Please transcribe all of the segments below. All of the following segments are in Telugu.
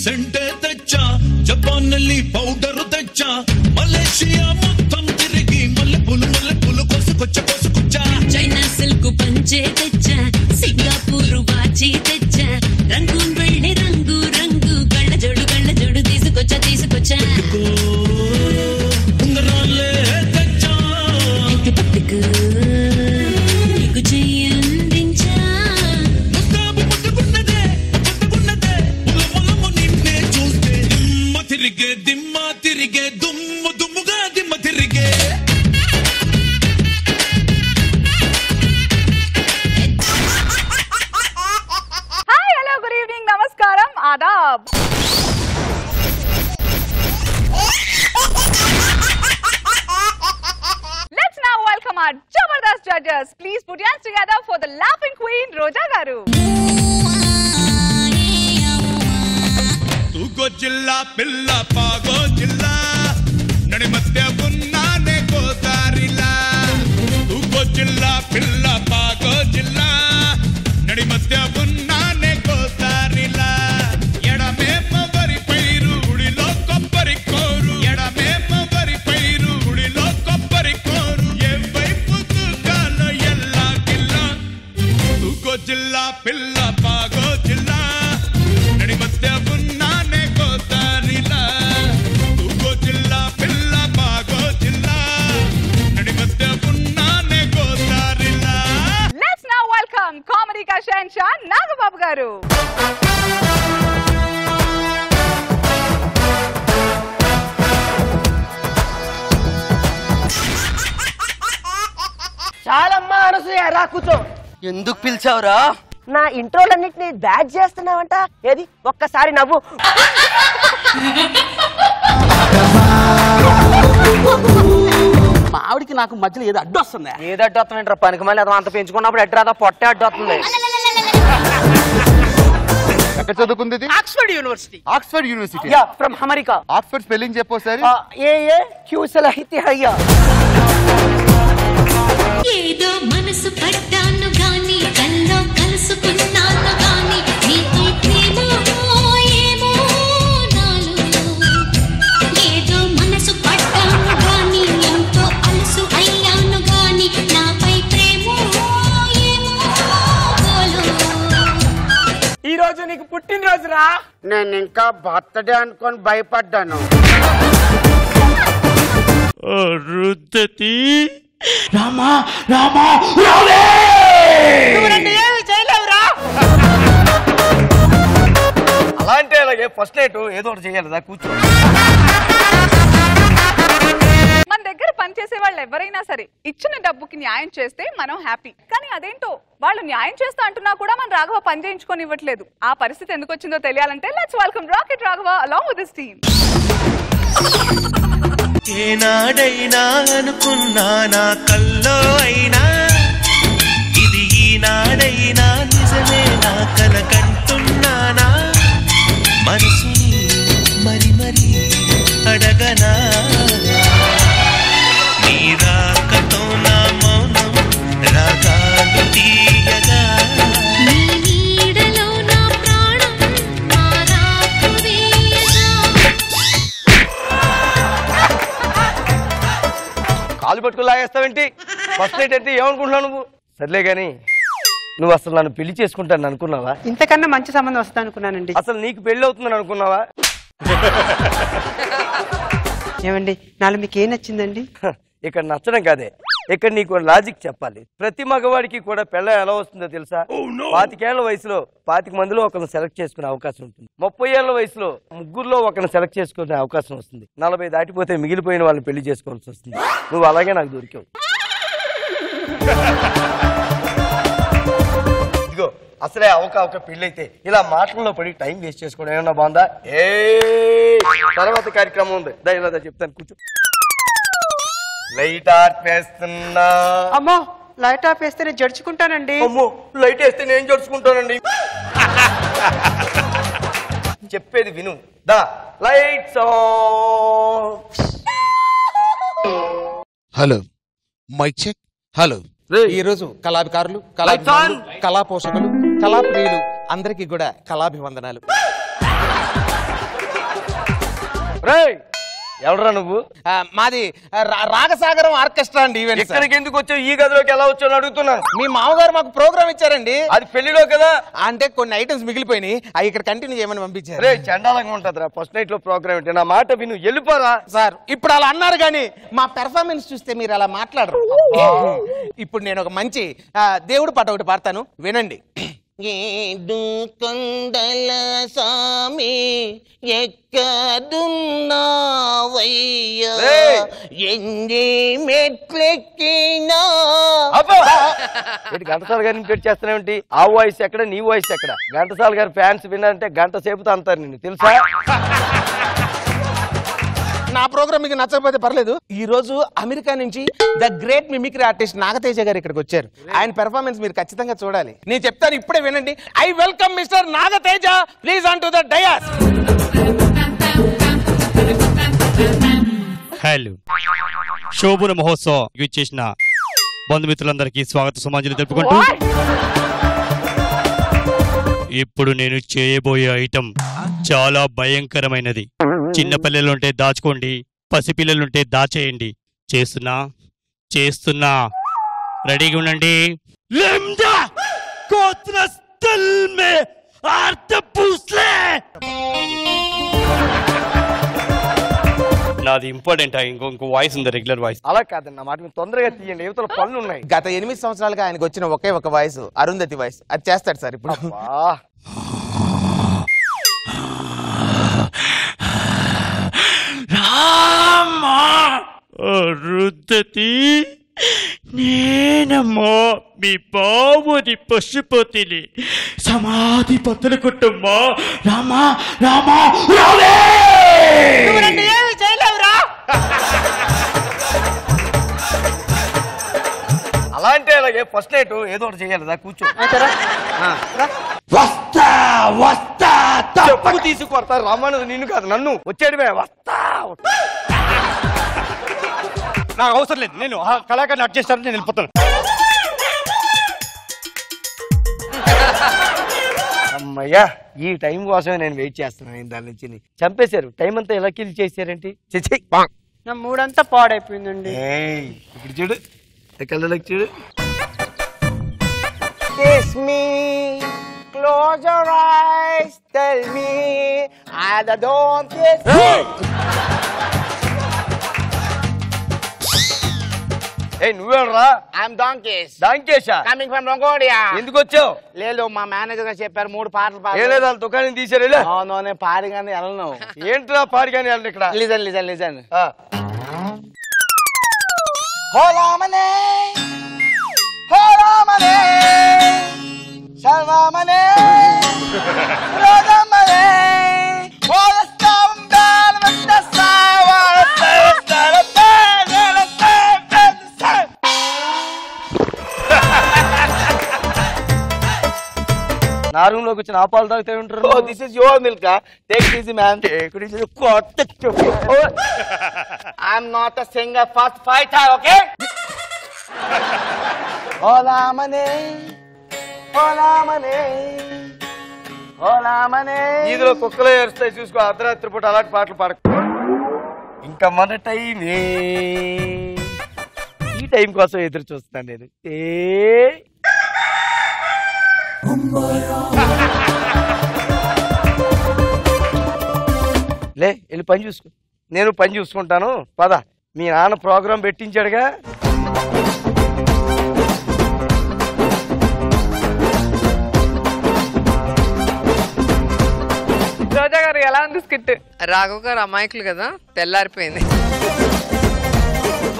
సెంటే తెచ్చా జపానల్లి పౌడరు తెచ్చా మలేషియా మొత్తం తిరిగి మల్లెపూలు కోసుకొచ్చా చైనా సిల్క్ పంచే తెచ్చా సింగపూర్ వాచి తెచ్చా రంగూన్ వెళ్ళి రంగు రంగు గళ్ళ జోడు తీసుకొచ్చా ఉంగరాలే తెచ్చా పట్టుకు నీకు చెయ్యందించా ముద్దుకున్నదే పొలము నిన్నే చూస్తే దిమ్మ తిరిగే దుమ్ముగా దిమ్మ తిరిగే నమస్కారం Aadab Let's now welcome our Jabardast judges. Please put your hands together for the laughing queen Roja garu. తూగో జిల్లా పిల్ల పాగో జిల్లా నడి మధ్య ఉన్నానే గోదారిలా తూగో జిల్లా పిల్ల పాగో జిల్లా నడి మధ్య ఉన్నానే గోదారిలా ఎడమేమ వరి పైరు గుడిలో కొబ్బరి కోరు ఎడమేమ వరి పైరు గుడిలో కొబ్బరి కోరు ఏ వైపు దుర్గాలో ఎల్లా గిల్లా తూగో జిల్లా పిల్ల పాగో జిల్లా నడి మధ్య ఉన్నానే గోదారిలా తూగో జిల్లా పిల్ల పాగో జిల్లా నడి మధ్య ఉన్నానే గోదారిలా. Let's now welcome Comedy ka Shansha Nagababu garu. చాలమ్మా అనసూయ రా కూర్చో. ఎందుకు పిలిచావురా? నా ఇంట్రోలన్నిటిని బ్యాచ్ చేస్తున్నావంట. ఏది ఒక్కసారి నవ్వు. మా ఆవిడికి నాకు మధ్యలో ఏదో అడ్డు వస్తుంది. ఏది అడ్డు వస్తుందంటారా? పనికి మళ్ళీ అది అంత పెంచుకున్నప్పుడు ఎడ్రాదా పొట్టే అడ్డు వస్తుంది. ఎక్కడ చదువుకుంది? Oxford university. Oxford university. Yeah from America. Oxford spelling చెప్పోసారి. ఏ క్యూసలహితి హయ్యా. ఏదో మనసు పడ్డాను గాని కల్లో కలుసుకున్నాను గాని నీపై ప్రేమ ఏమో నాలో ఏదో మనసు పడ్డాను గాని ఎంతో అలసు అయ్యాను గాని నాపై ప్రేమ ఏమో నాలో. ఈ రోజు నీకు పుట్టినరోజురా. నేను ఇంకా బర్త్డే అనుకొని భయపడ్డాను. రామా రామా ఏమి చేయలేవురా. అలాంటి అలాగే ఫస్ట్ నైట్ ఏదో ఒకటి చేయాలి. కూర్చో. మన దగ్గర పనిచేసే వాళ్ళు ఎవరైనా సరే ఇచ్చిన డబ్బుకి న్యాయం చేస్తే మనం హ్యాపీ. కానీ అదేంటో వాళ్ళు న్యాయం చేస్తా అంటున్నా కూడా మన రాఘవ పని చేయించుకొని ఇవ్వట్లేదు. ఆ పరిస్థితి ఎందుకు వచ్చిందో తెలియాలంటే let's welcome rocket Raghava along with his team. ఏనాడైనా అనుకున్నా నా కల్లో అయినా ఇది ఈనాడైనా నిజమే నా కనకంటున్నానా మనసుని మరి మరి అడగనా నీ రాకతో నా మౌనం రాగాలు తీయగా నీ నీడలో నా ప్రాణం మారాకు వేయగా. కాలు పట్టుకుని లాగేస్తావేంటి? ఫస్ట్ నైట్ అంటే ఏమనుకుంటున్నావు నువ్వు? సర్లే గాని నువ్వు అసలు నన్ను పెళ్లి చేసుకుంటాను అనుకున్నావా? ఇంతకన్నా మంచి సంబంధం వస్తా అనుకున్నానండి. అసలు నీకు పెళ్లి అవుతుందని అనుకున్నావా? ఏమండి నాలో మీకు ఏం నచ్చిందండి? ఇక్కడ నచ్చడం కాదే, ఇక్కడ నీకు లాజిక్ చెప్పాలి. ప్రతి మగవాడికి కూడా పెళ్ళ ఎలా వస్తుందో తెలుసా? 25 ఏళ్ల వయసులో 25 మందిలో ఒకరిని సెలెక్ట్ చేసుకునే అవకాశం ఉంటుంది. 30 ఏళ్ల వయసులో 3 ఒకరిని సెలెక్ట్ చేసుకునే అవకాశం వస్తుంది. 40 దాటిపోతే మిగిలిపోయిన వాళ్ళని పెళ్లి చేసుకోవాల్సి వస్తుంది. నువ్వు అలాగే నాకు దొరికావు. ఇదిగో అసలే అవక పెళ్లి అయితే ఇలా మాటల్లో పడి టైం వేస్ట్ చేసుకోవడం ఏమన్నా బాగుందా? తర్వాత కార్యక్రమం ఉంది, ఇలా చెప్తాను. కూర్చో. లైట్ ఆర్పేస్తున్నా. అమ్మో లైట్ ఆఫ్ వేస్తే నేను జడుచుకుంటానండి. అమ్మో లైట్ వేస్తే నేను జడుచుకుంటానండి. చెప్పేది విను. దా lights on. Hello mike check. Hello. ఈ రోజు కళాభికారులు, కళా పోషకులు, కళాప్రియులు అందరికీ కూడా కళాభివందనాలు. ఎవడరా నువ్వు? మాది రాగసాగరం ఆర్కెస్ట్రా అండి. ఈవెంట్ ఇక్కడికి ఎందుకు వచ్చావు? ఈ గదిలోకి ఎలా వచ్చావు అడుగుతున్నాను. మీ మామగారు మాకు ప్రోగ్రామ్ ఇచ్చారండి. అది పెళ్లిలో కదా. అంటే కొన్ని ఐటమ్స్ మిగిలిపోయినాయి, అవి ఇక్కడ కంటిన్యూ చేయమని పంపించారు. రే చండాలంగా ఉంటదిరా ఫస్ట్ నైట్ లో ప్రోగ్రామ్ ఏంటి? నా మాట విను, వెళ్ళిపోరా. సార్ ఇప్పుడు అలా అన్నారు కానీ మా పెర్ఫార్మెన్స్ చూస్తే మీరు అలా మాట్లాడరు. ఇప్పుడు నేను ఒక మంచి దేవుడు పాట ఒకటి పాడతాను, వినండి. ఏడు కొండల సామి ఎక్కడున్నావయ్యా, ఎన్ని మెట్లెక్కినా. ఘంటసాల గారిని పెట్టి చేస్తానేంటి? ఆ వాయిస్ ఎక్కడ, నీ వాయిస్ ఎక్కడ? ఘంటసాల గారి ఫ్యాన్స్ విన్నారంటే గంట సేపుతో అంటారు నిన్ను, తెలుసా? నా ప్రోగ్రామ్ మీకు నచ్చకపోతే పర్లేదు. ఈ రోజు అమెరికా నుంచి the great mimicry artist Nagateja గారు ఇక్కడికి వచ్చారు. ఆయన పెర్ఫార్మెన్స్ మీరు ఖచ్చితంగా చూడాలి. నేను చెప్తాను, ఇప్పుడే వినండి. I welcome mister Nagateja, please on to the dais. Hello, శోభన మహోత్సవం ఇచ్చేసిన బంధుమిత్రులందరికీ స్వాగత సమాజంలో తెలుపుకుంటూ, ఇప్పుడు నేను చేయబోయే ఐటెం చాలా భయంకరమైనది. చిన్నపిల్లలుంటే దాచుకోండి, పసిపిల్లలుంటే దాచేయండి. చేస్తున్నా రెడీగా ఉండండి. నాది ఇంపార్టెంట్, ఇంకో వాయిస్ ఉంది, రెగ్యులర్ వాయిస్. అలా కాదన్న మాట మీరు తొందరగా తీయండి, యువతల పనులు ఉన్నాయి. గత 8 సంవత్సరాలుగా ఆయనకు వచ్చిన ఒకే ఒక వాయిస్ అరుంధతి వాయిస్, అది చేస్తాడు సార్ ఇప్పుడు. అరుంధతి, నేనమ్మా మీ బావుని పశుపతిని, సమాధి పత్తుల కుటుంబా. రామా రామా రావే. అలా అంటే అలాగే ఫస్ట్ నైట్ ఏదో ఒకటి చేయాలి. కూర్చో. వస్తా తప్పు తీసుకొడతారు. రమ్మన్నది నిన్ను కాదు, నన్ను. వచ్చాడుమే, వస్తా. నాకు అవసరం లేదు, నేను కళాకారుని అడ్జస్ట్ చేస్తాను, నేను వెళ్ళిపోతాను. అమ్మయ్యా, ఈ టైం కోసమే నేను వెయిట్ చేస్తున్నాను. దాని నుంచి చంపేశారు. టైం అంతా ఎలా కిల్ చేశారేంటి? నా మూడంతా పాడైపోయిందండి. ఇప్పుడు చూడు, కళ్ళకి చూడు. Kiss me, close your eyes, tell me I don't kiss me. నువ్వేరా? I'm Donkeys. దాంకేశా? Coming from Mongolia. ఎందుకు వచ్చావు? లేదు, మా మేనేజర్ గారు చెప్పారు 3 పాటలు ఏ లేదు, వాళ్ళ దుకాణం తీసారు. నేను పాడిగానే వెళ్ళను. ఏంట్రా పాడిగానే వెళ్ళను ఇక్కడ? లిజన్ హోలామనే హోలామనే సర్వమనే రోదమనే హోలస్తాం బెల్వెంట నా రూమ్ లోకి వచ్చిన ఆపాలు తాగుతూ ఉంటారు. This is your milk. Take it easy man. I'm not a singer, fast fighter, okay? హోలామనే హోలామనే హోలామనే. ఈదులో కుక్కలు ఏరుస్తాయి చూసుకో. అర్ధరాత్రి పూట అలాంటి పాటలు పాడకు. ఇంకా మన టైమే. ఈ టైం కోసం ఎదురు చూస్తాను నేను. లే, వెళ్ళి పని చూసుకో. నేను పని చూసుకుంటాను. పద, మీ నాన్న ప్రోగ్రాం పెట్టించాడుగా. రోజా గారు ఎలా ఉంది స్కిట్? రాఘవ్ గారు అమాయకులు కదా, తెల్లారిపోయింది.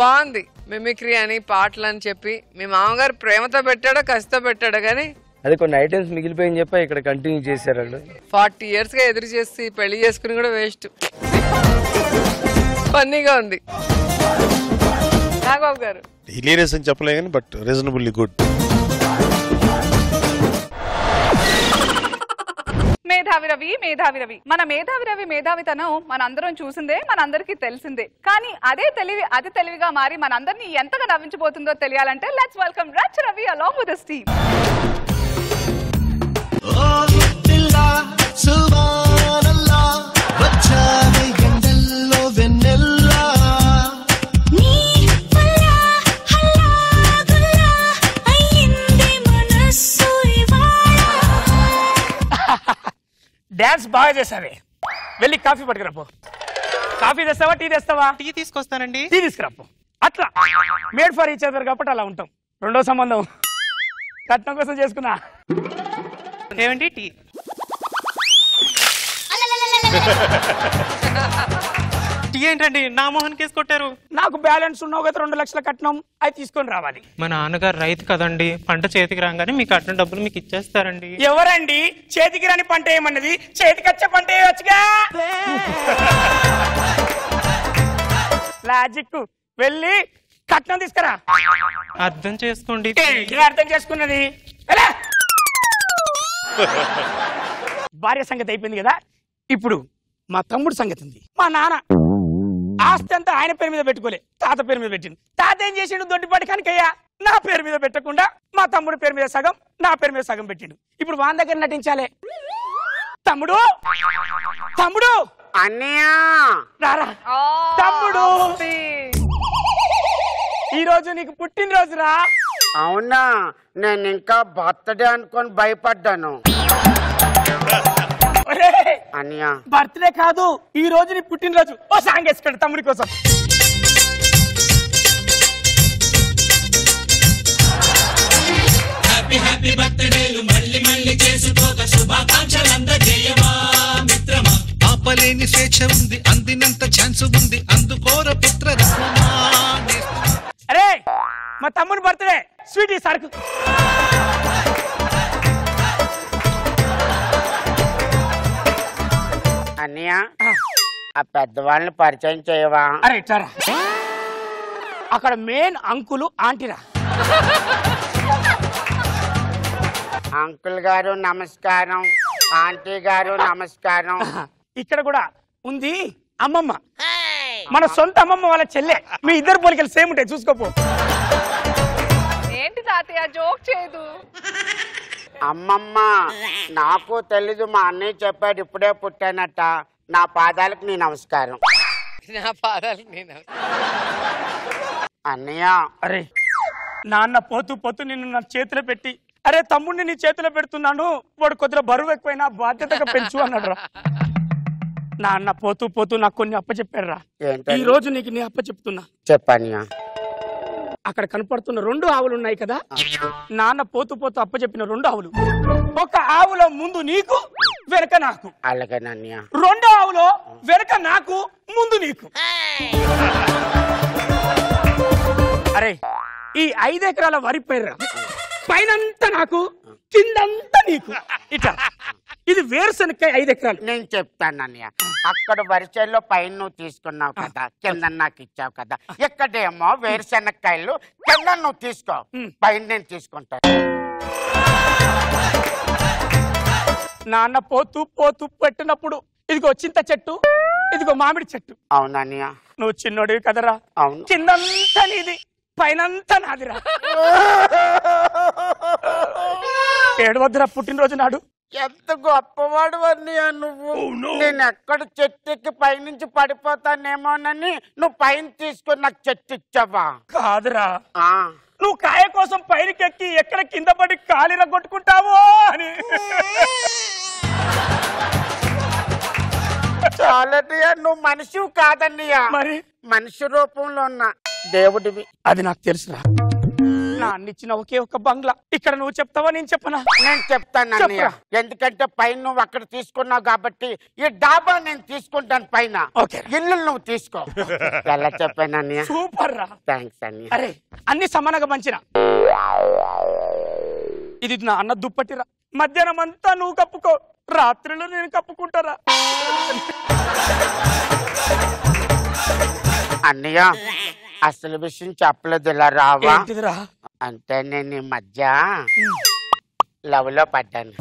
బాగుంది. మిమిక్రీ అని, పాటలు అని చెప్పి మీ మామగారు ప్రేమతో పెట్టాడో కసితో పెట్టాడో కానీ అది కొన్ని ఐటమ్స్ మిగిలిపోయింది చెప్పి ఇక్కడ కంటిన్యూ చేశారు. 40 years గా ఎదురు చేసి పెళ్లి చేసుకుని కూడా వేస్ట్. ఫన్నీగా ఉంది. నాగబాబు గారు హిలేరియస్ అని చెప్పలే కానీ బట్ రీజనబుల్లీ గుడ్. మేధావి రవి మన మేధావితనం మనందరం చూసిందే, మనందరికీ తెలిసిందే. కానీ అదే తెలివిగా మారి మనందరినీ ఎంతగా నవ్వించబోతుందో తెలియాలంటే let's welcome Racha Ravi along with his team. సుబ్హానల్లాహ్ వచ్చావే ఎండల్లో డాన్స్ బాగా చేసావే, వెళ్ళి కాఫీ పట్టుకురాపో. కాఫీ తెస్తావా టీ తెస్తావా? టీ తీసుకొస్తానండి. టీ తీసుకురాపో. అట్లా మేడ్ ఫర్ ఈచ్ అదర్ కాబట్టి అలా ఉంటాం. రెండో సంబంధం కట్నం కోసం చేసుకున్నా. ఏమండి టీ? టీ ఏంటండి నా మోహన్ కేసు కొట్టారు? నాకు బ్యాలెన్స్ ఉన్నావు కదా 2 లక్షల కట్నం, అది తీసుకొని రావాలి. మా నాన్నగారు రైతు కదండి, పంట చేతికి రాగానే మీ కట్నం డబ్బులు మీకు ఇచ్చేస్తారండి. ఎవరండి చేతికి రాని పంట ఏమన్నది? చేతికి వచ్చే పంట ఏవచ్చుగా. లాజిక్. వెళ్ళి కట్నం తీసుకురా. అర్థం చేసుకోండి. అర్థం చేసుకున్నది భార్య సంగతి అయిపోయింది కదా. ఇప్పుడు మా తమ్ముడు సంగతి ఉంది. మా నాన్న ఆస్తి అంతా ఆయన పేరు మీద పెట్టుకోలే, తాత పేరు మీద పెట్టింది. తాత ఏం చేసిండు? దొడ్డిపాటి కనుకయ్యా నా పేరు మీద పెట్టకుండా మా తమ్ముడు పేరు మీద సగం, నా పేరు మీద సగం పెట్టిండు. ఇప్పుడు వాని దగ్గర నటించాలే. తమ్ముడు తమ్ముడు అన్నయ్య రారా. తమ్ముడు ఈ రోజు నీకు పుట్టినరోజురా. అవునా? నేను ఇంకా బర్త్డే అనుకొని భయపడ్డాను. అన్నయ్య బర్త్డే కాదు, ఈ రోజు నీ పుట్టినరోజు. ఓ సాంగ్ వేసుకోండి తమ్ముడి కోసం. హ్యాపీ హ్యాపీ బర్త్డేలు మళ్ళీ మళ్ళీ చేసుకోక శుభాకాంక్షలు అందజేయవా మిత్రమా. ఆపలేని స్వేచ్ఛ ఉంది, అందినంత ఛాన్స్ ఉంది, అందుకోర పుత్ర. అరే మా తమ్ముడి బర్త్డే స్వీట్ సరుకు. అన్నయ్య ఆ పెద్దవాళ్ళని పరిచయం చేయవా? అరే ఇట్లా అక్కడ మెయిన్ అంకులు ఆంటీరా. అంకుల్ గారు నమస్కారం, ఆంటీ గారు నమస్కారం. ఇక్కడ కూడా ఉంది అమ్మమ్మ, మన సొంత అమ్మమ్మ వాళ్ళ చెల్లె. మీ ఇద్దరు పోలికలు సేమ్ ఉంటాయి, చూసుకోపో. ఏంటి తాతయ్య జోక్ చేయదు? అమ్మమ్మ నాకు తెలీదు, మా అన్నయ్య చెప్పాడు ఇప్పుడే పుట్టానట. నా పాదాలకు నీ నమస్కారం. నా పాదాలకు నేను అన్నయ్య. అరే నాన్న పోతూ పోతూ నిన్ను నా చేతిలో పెట్టి, అరే తమ్ముడిని నీ చేతిలో పెడుతున్నాను, వాడు కొద్దిగా బరువు ఎక్కువైనా బాధ్యతగా పెంచు అన్నాడు రా. నాన్న పోతూ పోతూ నాకు కొన్ని అప్పచెప్పాడు రా. ఈ రోజు నీకు నీ అప్ప చెప్తున్నా. చెప్పన్నయ్య. అక్కడ కనపడుతున్న 2 ఆవులు ఉన్నాయి కదా, నాన్న పోతూ పోతూ అప్పచెప్పిన 2 ఆవులు. ఒక ఆవులో ముందు నీకు, వెనక నాకు. అలాగేనన్నయ్య. 2వ ఆవులో వెనక నాకు, ముందు నీకు. అరే ఈ 5 ఎకరాల వరి పైరు పైనంతా నాకు, కిందంతా నీకు. ఇట్లా ఇది వేరుశనక్కాయ 5 ఎకరాలు. నేను చెప్తాను అన్నయ్య. అక్కడ వరిచేల్లో పైన నువ్వు తీసుకున్నావు కదా, కింద నాకు ఇచ్చావు కదా. ఎక్కడేమో వేరుశనక్కాయలు, కింద నువ్వు తీసుకో, పైన నేను తీసుకుంటాను. నాన్న పోతూ పోతూ పెట్టినప్పుడు ఇదిగో చింత చెట్టు, ఇదిగో మామిడి చెట్టు. అవునన్నయ్య. నువ్వు చిన్నోడివి కదరా. అవును. కిందంతా నీది, పైనంతా నాదిరా. ఏడవద్దురా పుట్టినరోజు నాడు. ఎంత గొప్పవాడు అన్నయ్య నువ్వు. నేను ఎక్కడ చెట్టుకి పైనుంచి పడిపోతానేమోనని నువ్వు పైన తీసుకొని నాకు చెట్టు ఇచ్చావా? కాదురా, నువ్వు కాయ కోసం పైనకెక్కి ఎక్కడ కింద పడి కాలిన కొట్టుకుంటావో అని. చాలన్నయ్య, నువ్వు మనిషి కాదన్నయ్య, మరి మనిషి రూపంలో ఉన్న దేవుడివి. అది నాకు తెలుసురా. నాన్నిచ్చిన ఒకే ఒక బంగ్లా. ఇక్కడ నువ్వు చెప్తావా నేను చెప్పనా? నేను చెప్తాను అన్నయ్య. ఎందుకంటే పైన నువ్వు అక్కడ తీసుకున్నావు కాబట్టి ఈ డాబా నేను తీసుకుంటాను పైన. ఇల్లు నువ్వు తీసుకో. ఎలా చెప్పాను అన్నయ్య? సూపర్ రా. థ్యాంక్స్ అన్నయ్య. అరే అన్ని సమానంగా పంచిన. ఇది నా అన్న దుప్పటిరా. మధ్యాహ్నం అంతా నువ్వు కప్పుకో, రాత్రిలో నేను కప్పుకుంటారా. అన్నయ్య అసలు విషయం చెప్పలేదు, ఇలా రావా? ఏంటిదిరా? అంటే నేను ఈ మధ్య లవ్ లో పడ్డాను.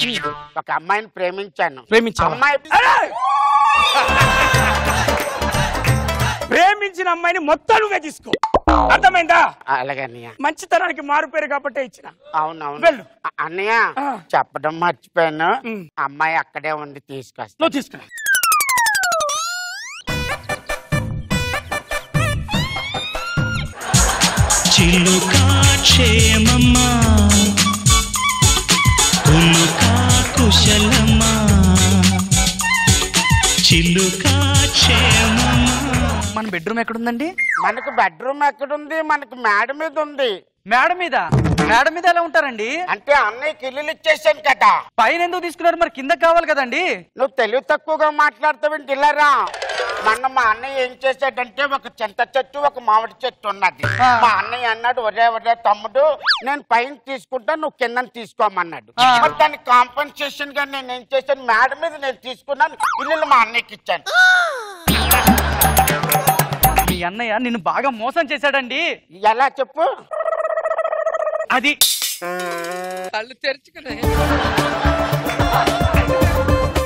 ఇదిగో ఒక అమ్మాయిని ప్రేమించాను. అమ్మాయి ప్రేమించిన అమ్మాయిని మొత్తం నువ్వే తీసుకో, అర్థమైందా? అలాగే మంచితనానికి మారు పేరు కాబట్టి ఇచ్చిన. అవునవును అన్నయ్య, చెప్పడం మర్చిపోయాను. అమ్మాయి అక్కడే ఉంది, తీసుకొస్తా. నువ్వు తీసుకురా. చిలుకా క్షేమమ్మా, కునుకా కుశలమా చిలుకా క్షేమమా. మన బెడ్రూమ్ ఎక్కడుందండి? మనకు బెడ్రూమ్ ఎక్కడుంది? మనకు మేడ మీద ఉంది. మేడ మీద? మేడ మీద ఎలా ఉంటారండి? అంటే అన్నయ్యకి ఇల్లు ఇచ్చేసాను కదా. పైన ఎందుకు తీసుకున్నారు? మరి కింద కావాలి కదండి. నువ్వు తెలివి తక్కువగా మాట్లాడతావేంటి? ఇల్లారా మొన్న మా అన్నయ్య ఏం చేశాడంటే ఒక చింత చెట్టు ఒక మామిడి చెట్టు ఉన్నది. మా అన్నయ్య అన్నాడు, ఒరే ఒరే తమ్ముడు నేను పైన తీసుకుంటా, నువ్వు కింద తీసుకోమన్నాడు. మరి దానికి కాంపెన్సేషన్ గా నేను ఏం చేశాను, మేడ మీద నేను తీసుకున్నాను, ఇల్లు మా అన్నయ్యకి ఇచ్చాను. మీ అన్నయ్య నిన్ను బాగా మోసం చేశాడండి. ఎలా చెప్పు? అది కళ్ళు తెరుచుకున్నాయి.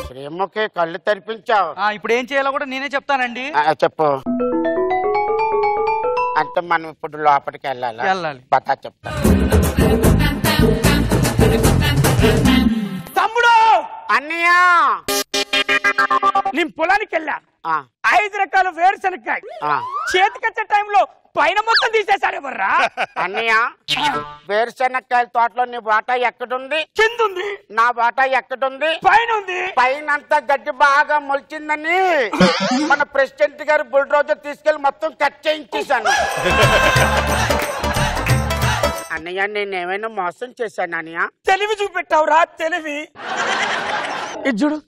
శ్రీముఖి కళ్ళు తెరిపించావు. ఇప్పుడు ఏం చేయాలో కూడా నేనే చెప్తానండి. చెప్పు. అంటే మనం ఇప్పుడు లోపలికి వెళ్ళాలి. పతా చెప్తా. తమ్ముడు అన్నయ్య నేను పొలానికి వెళ్ళా. 5 రకాల వేరుశనక్కాయ చేతికొచ్చే టైంలో పైన మొత్తం తీసేసాడు ఎవర్రా? అన్నయ్య వేరుశనక్కాయల తోటలో నీ వాటా ఎక్కడుంది? కింద ఉంది. నా వాటా ఎక్కడుంది? పైన ఉంది. పైన అంతా గడ్డి బాగా మొలిచిందని మన ప్రెసిడెంట్ గారు బుల్డోజర్ తీసుకెళ్లి మొత్తం కట్ చేయించేశాను. అన్నయ్య నేనేమైనా మోసం చేశాను అన్నయ్య? తెలివి చూపెట్టావురా తెలివి. ఇది చూడు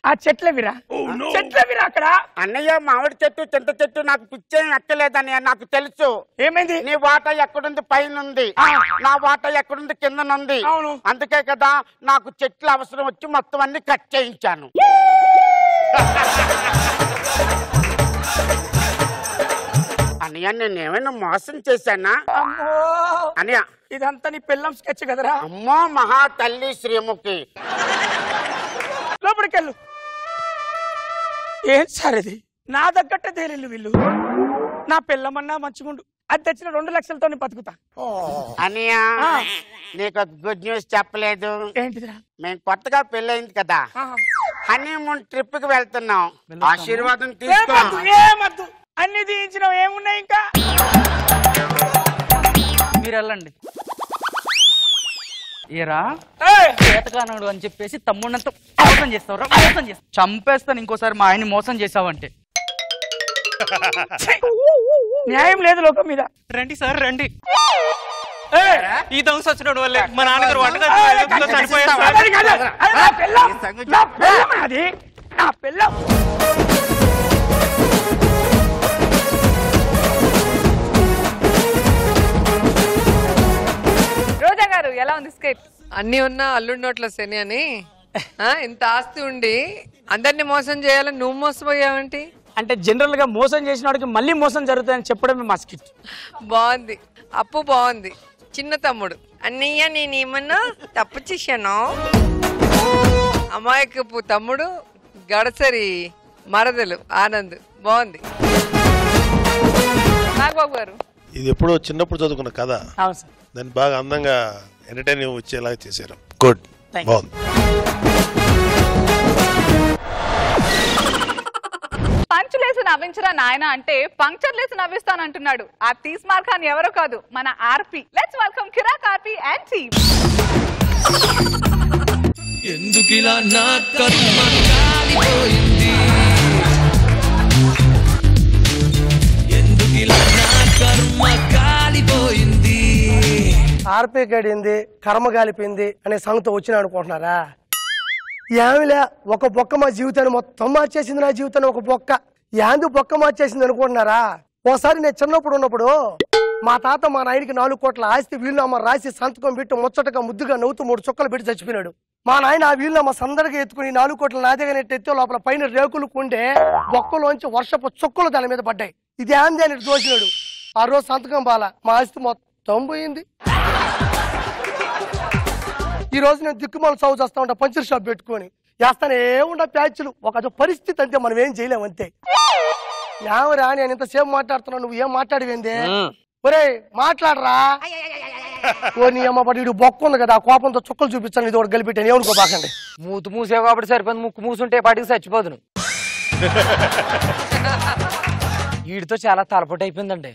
ఆ చెట్లవిరా చెట్లవిరా అక్కడ. అన్నయ్య మామిడి చెట్టు చింత చెట్టు నాకు పిచ్చేం ఎక్కలేదన్నయ్య, నాకు తెలుసు. ఏమైంది? నీ వాటా ఎక్కడుంది? పైన ఉంది. నా వాటా ఎక్కడుంది? కిందనుంది. అందుకే కదా నాకు చెట్లు అవసరం వచ్చి మొత్తం అన్ని కట్ చేయించాను. అన్నయ్య నేనేమైనా మోసం చేశానా? అన్నయ్య ఇదంతా నీ పిల్లం స్కెచ్ కదరా. అమ్మో మహా తల్లి శ్రీముఖి. లోపలికెళ్ళు. ఏం సార్ ఇది? నా దగ్గట్టే తేలిల్లు వీళ్ళు. నా పిల్లమన్నా మంచిగుండు, అది తెచ్చిన 2 లక్షలతో బతుకుతా. అన్నయ్య నీకు గుడ్ న్యూస్ చెప్పలేదు. ఏంటిదిరా? మేము కొత్తగా పెళ్ళయింది కదా, హనీమూన్ ట్రిప్ కి వెళ్తున్నాం. ఆశీర్వాదం తీసుకో. ఏమద్దు, అన్ని తీయించినావు, ఏమున్నాయి ఇంకా? మీరు వెళ్ళండి. ఏరా చేతకానుడు అని చెప్పేసి తమ్ముడినంతా మోసం చేస్తావురా, మోసం చేస్తా, చంపేస్తాను ఇంకోసారి మా ఆయన్ని మోసం చేసావంటే. న్యాయం లేదు లోకం మీద. రండి సార్ రండి. ఈ దొంగ వచ్చినోడు వల్లే మా నాన్నగారు రోజా గారు ఎలా ఉంది స్కెచ్? అన్ని ఉన్నా అల్లుడి నోట్ల శని అని. ఇంత ఆస్తి ఉండి అందరినీ మోసం చేయాలని నువ్వు మోసపోయావంటి? అంటే జనరల్ గా మోసం చేసిన వాడికి మళ్ళీ మోసం జరుగుతుందని చెప్పడమే మా స్కిట్. బాగుంది, అప్పు బాగుంది. చిన్న తమ్ముడు అన్నయ్య నేనేమన్నా తప్పు చేశాను. అమాయకపు తమ్ముడు గడసరి మరదలు ఆనంద్. బాగుంది. నాగబాబు గారు ఇది ఎప్పుడో చిన్నప్పుడు చదువుకున్న కథ, దాన్ని బాగా అందంగా ఎంటర్టైన్ వచ్చేలాగా చేశారు. గుడ్, బాగుంది. పంచులేసి నవ్వించరా నాయన అంటే పంక్చర్లేసి నవ్విస్తానంటున్నాడు. ఆ తీస్ మార్కాన్ని ఎవరో కాదు, మన ఆర్పి. Let's welcome Kirik RP and team. ఎందుకిలా నా కర్మ కాలిపోయింది, ఎందుకిలా నా కర్మ కాలిపోయింది. ఆర్పే గడింది కర్మ కాలిపోయింది అనే సంగతి వచ్చిన అనుకుంటున్నారా? ఏమిలే, ఒక బొక్క మా జీవితాన్ని మొత్తం మార్చేసింది. నా జీవితాన్ని ఒక బొక్క యాందు బొక్క మార్చేసింది అనుకుంటున్నారా? ఒకసారి నేను చిన్నప్పుడు ఉన్నప్పుడు మా తాత మా నాయనకి 4 కోట్ల ఆస్తి వీలునామా రాసి సంతకం పెట్టి ముచ్చటగా ముద్దుగా నవ్వుతూ 3 చుక్కలు పెట్టి చచ్చిపోయినాడు. మా నాయన ఆ వీలునామా సందడిగా ఎత్తుకుని 4 కోట్ల నాదేగా నెట్టెత్తే లోపల పైన రేకులు కుండే బొక్కలోంచి వర్షపు చుక్కలు దాని మీద పడ్డాయి. ఇది యాంది అని దోసినాడు. ఆ రోజు సంతకం బాల మా ఆస్తి మొత్తం పోయింది. ఈ రోజు నేను దిక్కుమాల సాగు చేస్తా ఉంటా, పంచర్ షాప్ పెట్టుకొని వేస్తానే ఉండ ప్యాచ్లు. ఒక పరిస్థితి అంతే, మనం ఏం చేయలేము అంతే. ఏమరా నేను ఇంతసేపు మాట్లాడుతున్నా, నువ్వు ఏం మాట్లాడవేందే? ఒరే మాట్లాడరా. ఓ నీ అమ్మ పడి బొక్క ఉంది కదా, కోపంతో చుక్కలు చూపించాను, ఇది ఒకటి గలిపెట్టాను. ఏమనుకోబాకండి. మూతు మూసేవు కాబట్టి సరిపోయింది, ముక్కు మూసుంటే పాటికి చచ్చిపోదును. వీడితో చాలా తలపొట్టు అయిపోయిందండి.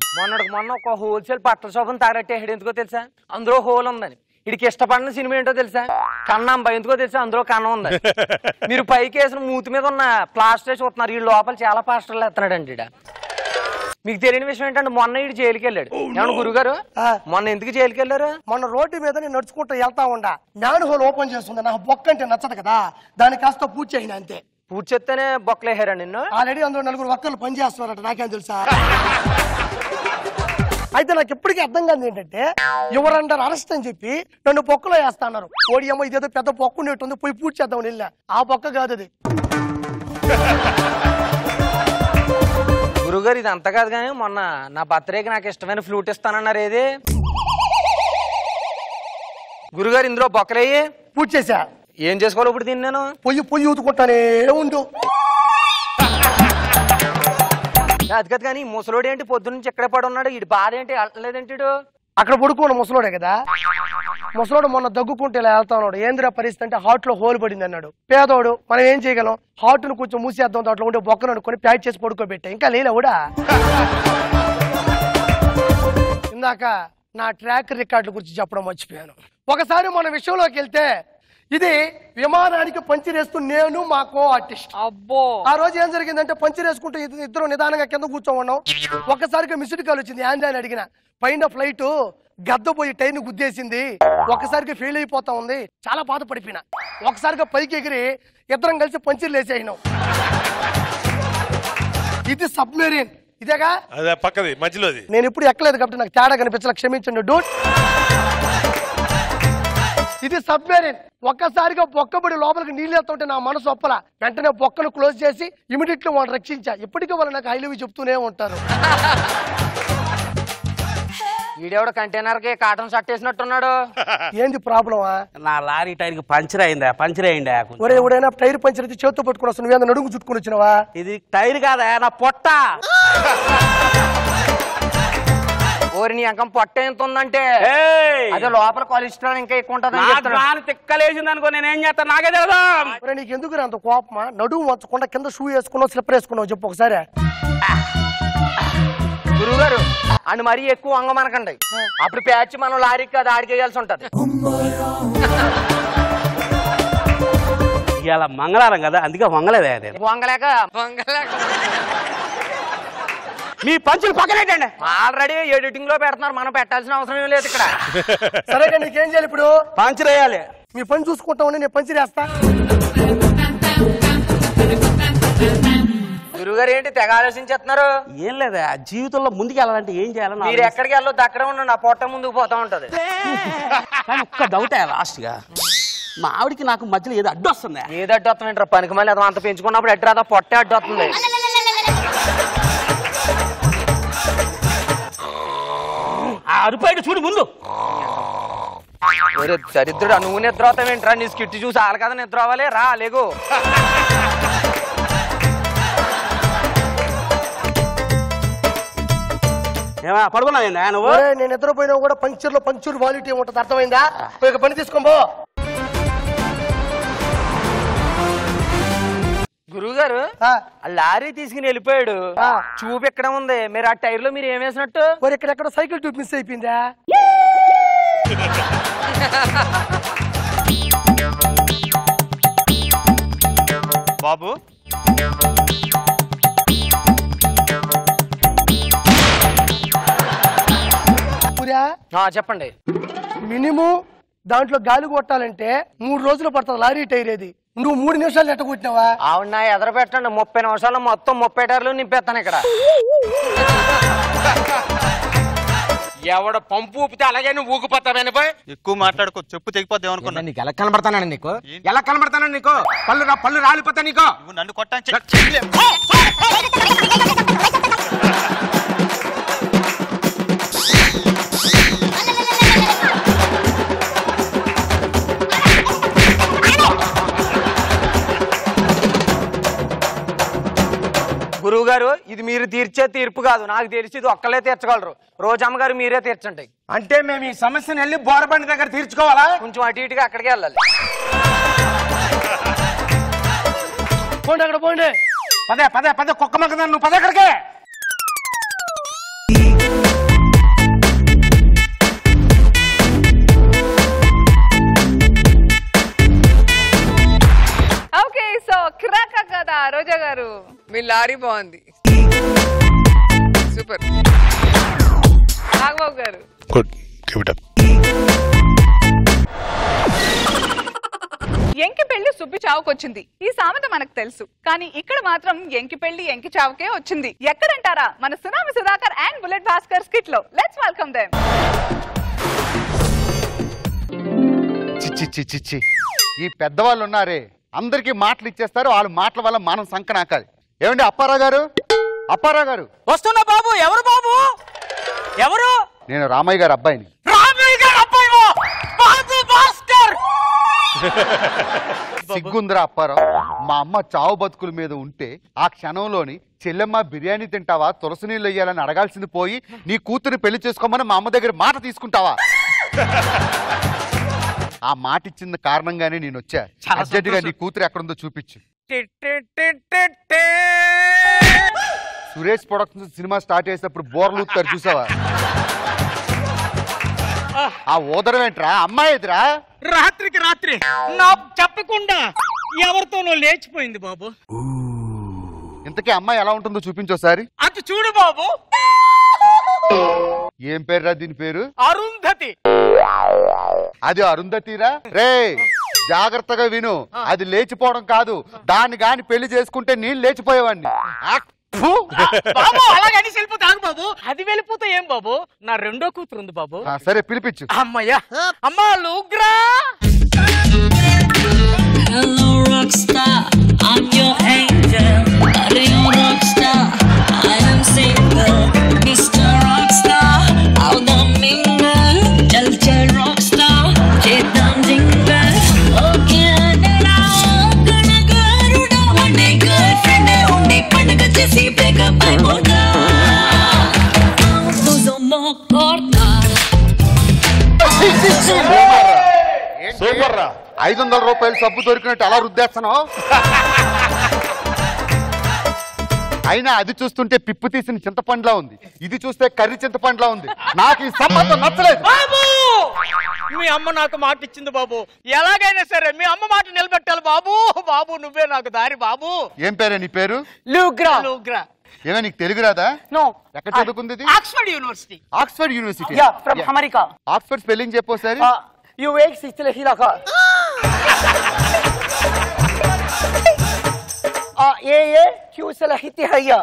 మొన్న ఒక హోల్సేల్ బట్టల షాప్ తాగట్టేసాడు. ఎందుకో తెలుసా? అందులో హోల్ ఉందని వీడికి ఇష్టపడిన సినిమా ఏంటో తెలుసా? కన్నాంబ. ఎందుకో తెలుసా? అందులో కన్నం ఉంది. మీరు పైకి వేసిన మూతి మీద ఉన్న ప్లాస్టర్ చూస్తున్నారు, ఈ లోపల చాలా పాస్టర్లు ఎత్తున్నాడండి ఈడ. మీకు తెలియని విషయం ఏంటంటే మొన్న ఈడు జైలుకి వెళ్ళాడు. ఏమన్నా గురుగారు మొన్న ఎందుకు జైలుకి వెళ్ళారు? మొన్న రోడ్డు మీద నేను నడుచుకుంటూ వెళ్తా ఉండా, మ్యాన్ హోల్ ఓపెన్ చేస్తుంది. నాకు బొక్క అంటే నచ్చదు కదా, దాని కాస్త పూజ చేసిన అంతే. పూజ చేస్తేనే బొక్కలేహారా నిన్ను? ఆల్రెడీ అందులో 4 వర్కర్లు పని చేస్తున్నారట, నాకేం తెలుసా? అయితే నాకు ఇప్పటికీ అర్థం కాదు ఏంటంటే, ఎవరంటారు అరెస్ట్ అని చెప్పి నన్ను బొక్కలో వేస్తా అన్నారు. ఓడి అమ్మ ఇదేదో పెద్ద బొక్క ఉన్నట్టుంది, పోయి పూజ చేద్దామని వెళ్ళా. ఆ బొక్క కాదు అది. గురుగారు ఇది అంత కాదు కానీ మొన్న నా బర్త్డేకి నాకు ఇష్టమైన ఫ్లూట్ ఇస్తానన్నారు. ఏది గురుగారు? ఇందులో బొక్కలయ్యి పూజ చేశా. ఏం చేసుకోవాలి ఇప్పుడు దీన్ని? నేను పొయ్యి ఊతుకుంటానే ఉండు. అది కాదు కానీ ముసలోడు ఏంటి పొద్దున్న నుంచి ఎక్కడ పడి ఉన్నాడు? ఇటు బాధ ఏంటి? లేదేంటి? అక్కడ పడుకోండి ముసలోడే కదా. ముసలోడు మొన్న దగ్గుకుంటే ఇలా వెళ్తా ఉన్నాడు. ఏంద్రా పరిస్థితి అంటే హార్ట్ లో హోల్ పడింది అన్నాడు. పేదోడు, మనం ఏం చేయగలం? హార్ట్ ను కొంచెం మూసేద్దాం, దాంట్లో ఉండే బొక్కను అనుకుని ప్యాక్ చేసి పడుకోబెట్టా. ఇంకా లేలే కూడా. ఇందాక నా ట్రాక్ రికార్డుల గురించి చెప్పడం మర్చిపోయాను. ఒకసారి మన విషయంలోకి వెళ్తే, ఇది విమానానికి పంచిరేస్తూ నేను మా కో ఆర్టిస్ట్. అబ్బో, ఆ రోజు ఏం జరిగిందంటే, పంచిరేసుకుంటూ ఇద్దరు నిదానంగా కింద కూర్చోమన్నాం. ఒక్కసారిగా మిస్డ్ కాల్ వచ్చింది. ఏంది అని అడిగిన. పైన ఫ్లైట్ గద్దపోయి టైర్ని గుద్దేసింది, ఒక్కసారిగా ఫెయిల్ అయిపోతా ఉంది. చాలా బాధపడిపోయినా. ఒకసారిగా పైకి ఎగిరి ఇద్దరం కలిసి పంచిర్లు వేసేయినాం. ఇది సబ్మెరీన్. ఇదేగా పక్కది మధ్యలోది. నేను ఇప్పుడు ఎక్కలేదు కాబట్టి నాకు తేడా కనిపించాల, క్షమించండి డూట్. ఇది సబ్మెరీన్. ఒక్కసారిగా బొక్కబడి లోపలికి నీళ్ళు వెళ్తుంటే నా మనసు ఒప్పల. వెంటనే బొక్కను క్లోజ్ చేసి ఇమీడియట్లీ వాళ్ళు రక్షించా. ఇప్పటికీ వాళ్ళు నాకు ఐ లవ్ యూ చెప్తూనే ఉంటారు. ఈడెవడ కంటైనర్ కి కాటన్ షర్ట్ వేసినట్టున్నాడు. ఏంది ప్రాబ్లమా? నా లారీ టైర్ కి పంచర్ అయిందా? పంచర్ అయిందా? ఒరే ఎవడైనా టైర్ పంచర్ అయితే చేతితో పట్టుకుని వస్తాను, నువ్వేంత నడుము చుట్టుకుని వచ్చినవా? ఇది టైర్ కాదా, నా పొట్ట. ఓరి నీ అంకం పొట్ట ఎంత ఉందంటే అదే లోపల కొలెస్ట్రాల్ ఇంకా ఎక్కువ ఉంటుంది. తిక్కలేసింది అనుకో, నేనేం చేస్తాను నాకే తెలుసు. నీకు ఎందుకు అంత కోపమా? నడుము వంచకుండా కింద షూ వేసుకున్నావు, స్లిప్పర్ వేసుకున్నావు చెప్పు ఒకసారి. గురువుగారు అని మరీ ఎక్కువ వంగమనకండి, అప్పుడు ప్యాచ్ మనం లారీకి కాదు ఆడికేయాల్సి ఉంటది. ఇవాళ మంగళవారం కదా, అందుకే వంగలేదా? వంగలేక మీ పంచులు పక్కనేటండి. ఆల్రెడీ ఎడిటింగ్ లో పెడుతున్నారు, మనం పెట్టాల్సిన అవసరం ఏం లేదు ఇక్కడ. సరే నీకేం చేయాలి ఇప్పుడు? పంచర్ వేయాలి. మీ పని చూసుకుంటామని నేను పంచర్ వేస్తా. గురుగారు ఏంటి తెగ ఆలోచించేస్తున్నారు? ఏం లేదా, జీవితంలో ముందుకు వెళ్ళాలంటే ఏం చేయాలి? మీరు ఎక్కడికి వెళ్ళొద్దు, అక్కడే ఉండండి, ఆ పొట్ట ముందుకు పోతా ఉంటది. కానీ ఒక్క డౌటే లాస్ట్ గా, మా ఆవిడికి నాకు మధ్యలో ఏదో అడ్డు వస్తుంది. ఏది అడ్డు వస్తుంది? పనికి మళ్ళీ అది అంత పెంచుకున్నప్పుడు ఎట్టు రాదా, పొట్టే అడ్డు వస్తుంది. ఆ అరుపాయిడు చూడు ముందు. దరిద్రుడు, నువ్వు నిద్ర అవుతావేంట్రా? నీ స్కిట్ చూసి ఆలు కదా నిద్ర అవ్వాలి. రా లేగు. పడుకున్నావు నువ్వు? నేను నిద్రపోయినా కూడా పంక్చర్ లో పంక్చర్ క్వాలిటీ ఉంటుంది, అర్థమైందా? ఒక పని తీసుకోబో. గురువుగారు లారీ తీసుకుని వెళ్ళిపోయాడు, చూపు ఎక్కడ ఉంది? మీరు ఆ టైర్ లో మీరు ఏం వేసినట్టు? ఇక్కడెక్కడ సైకిల్ ట్యూబ్ మిస్ అయిపోయిందా? బాబు చెప్పండి. మినిమం దాంట్లో గాలి కొట్టాలంటే 3 రోజులు పడుతుంది లారీ టైర్. ఏది నువ్వు 3 నిమిషాలు ఎట్ట కొట్టినావా? అవునా, ఎదర పెట్టండి. 30 నిమిషాల్లో మొత్తం 30 టైర్లు నింపేస్తాను ఇక్కడ. ఎవడ పంపు ఊపితే అలాగే నువ్వు ఊగిపోతావని పోయి. ఎక్కువ మాట్లాడుకో, చెప్పు తెగిపోద్దాం అనుకున్నా. నీకు ఎలా కనబడతానండి? నీకు ఎలా కనబడతానండి? నీకు పళ్ళు రాలిపోతా. నీకు నన్ను కొట్టాను. గురువు గారు, ఇది మీరు తీర్చే తీర్పు కాదు, నాకు తెలిసి ఇది ఒక్కలే తీర్చగలరు. రోజమ్మ గారు మీరే తీర్చండి. అంటే మేము ఈ సమస్యను వెళ్ళి బోరబండి దగ్గర తీర్చుకోవాలా? కొంచెం అటు ఇటుగా అక్కడికి వెళ్ళాలి. పోండి అక్కడ పోండి. పదే పదే పదే కుక్క మగ్గదా నువ్వు పదే అక్కడికే. గారు. మీ లారీ బాగుంది, సూపర్. నాగబాబు గారు. Good, keep it up. ఎంకి పెళ్లి సుబ్బి చావుకొచ్చింది. ఈ సామెత మనకు తెలుసు, కానీ ఇక్కడ మాత్రం ఎంకి పెళ్లి ఎంకి చావుకే వచ్చింది. ఎక్కడంటారా? మన tsunami Sudhakar and bullet Bhaskar skit లో. Let's welcome them. చిచ్చి చిచ్చి, ఈ పెద్దవాళ్ళు ఉన్నారే, అందరికి మాటలు ఇచ్చేస్తారు. వాళ్ళ మాటల వల్ల మనం సంకనాకాలి. ఏమండి అప్పారావు గారు, అప్పారావు గారు. వస్తున్నా బాబు. ఎవరు బాబు? ఎవరు? నేను రామయ్య గారు అబ్బాయిని. రామయ్య గారు అబ్బాయి బాబు భాస్కర్. సిగ్గుందిరా అప్పారావు. మా అమ్మ చావు బతుకుల మీద ఉంటే ఆ క్షణంలోని చెల్లెమ్మ బిర్యానీ తింటావా, తులసి నీళ్ళు వేయాలని అడగాల్సింది పోయి నీ కూతురు పెళ్లి చేసుకోమని మా అమ్మ దగ్గర మాట తీసుకుంటావా? ఆ మాట ఇచ్చిన కారణంగానే నేను వచ్చా. అర్జెంటుగా నీ కూతురు ఎక్కడుందో చూపించు. సురేష్ ప్రొడక్షన్స్ సినిమా స్టార్ట్ చేసినప్పుడు బోర్లు ఊతారు చూసావా? ఆ ఓదరం ఏంట్రా? అమ్మాయి ఎదురా రాత్రికి రాత్రి నాకు చెప్పకుండా ఎవరితోనో లేచిపోయింది బాబు. ఇంతకీ అమ్మాయి ఎలా ఉంటుందో చూపించోసారి. అటు చూడు బాబు. ఏం పేరురా దీని పేరు? అరుంధతి. అది అరుంధతిరా? రే జాగ్రత్తగా విను, అది లేచిపోవడం కాదు. దాన్ని గాని పెళ్లి చేసుకుంటే నేను లేచిపోయేవాడిని. బాబు అలాగని వెళ్ళిపోతాను బాబు. అది వెళ్ళిపోతే ఏం బాబు, నా రెండో కూతురు ఉంది బాబు. సరే పిలిపించు. అమ్మయ్యా, అమ్మా లూగ్రా. Hello rockstar, I'm your angel. Are you rockstar? I am single. Mr. Rockstar, out the mingle. Chal chal rockstar, chetam jingle. Okay anara, kana garuda one girlfriend undi pandaga chesi break up aypoda. Tuzo mo korta. Super రా. 500 రూపాయలు సబ్బు దొరికినట్టు అలా రుద్దేస్తున్నావు. అయినా అది చూస్తుంటే పిప్పు తీసిన చింతపండులా ఉంది, ఇది చూస్తే కర్రీ చింతపండులా ఉంది. నాకు ఈ సంబంధం నచ్చలేదు. బాబు మీ అమ్మ నాకు మాట ఇచ్చింది బాబు. ఎలాగైనా సరే మీ అమ్మ మాట నిలబెట్టాలి బాబు. బాబు నువ్వే నాకు దారి బాబు. ఏం పేరే నీ పేరు? లూగ్రా. లూగ్రా. ఏమో నీకు తెలుగు రాదా? నో. ఎక్కడ చదువుకుంది? Oxford university. Oxford university. Yeah, from America. Oxford spelling చెప్పు సరే. UX ఇస్తలేహిలాక. AAQ సలహితి హయ్యా.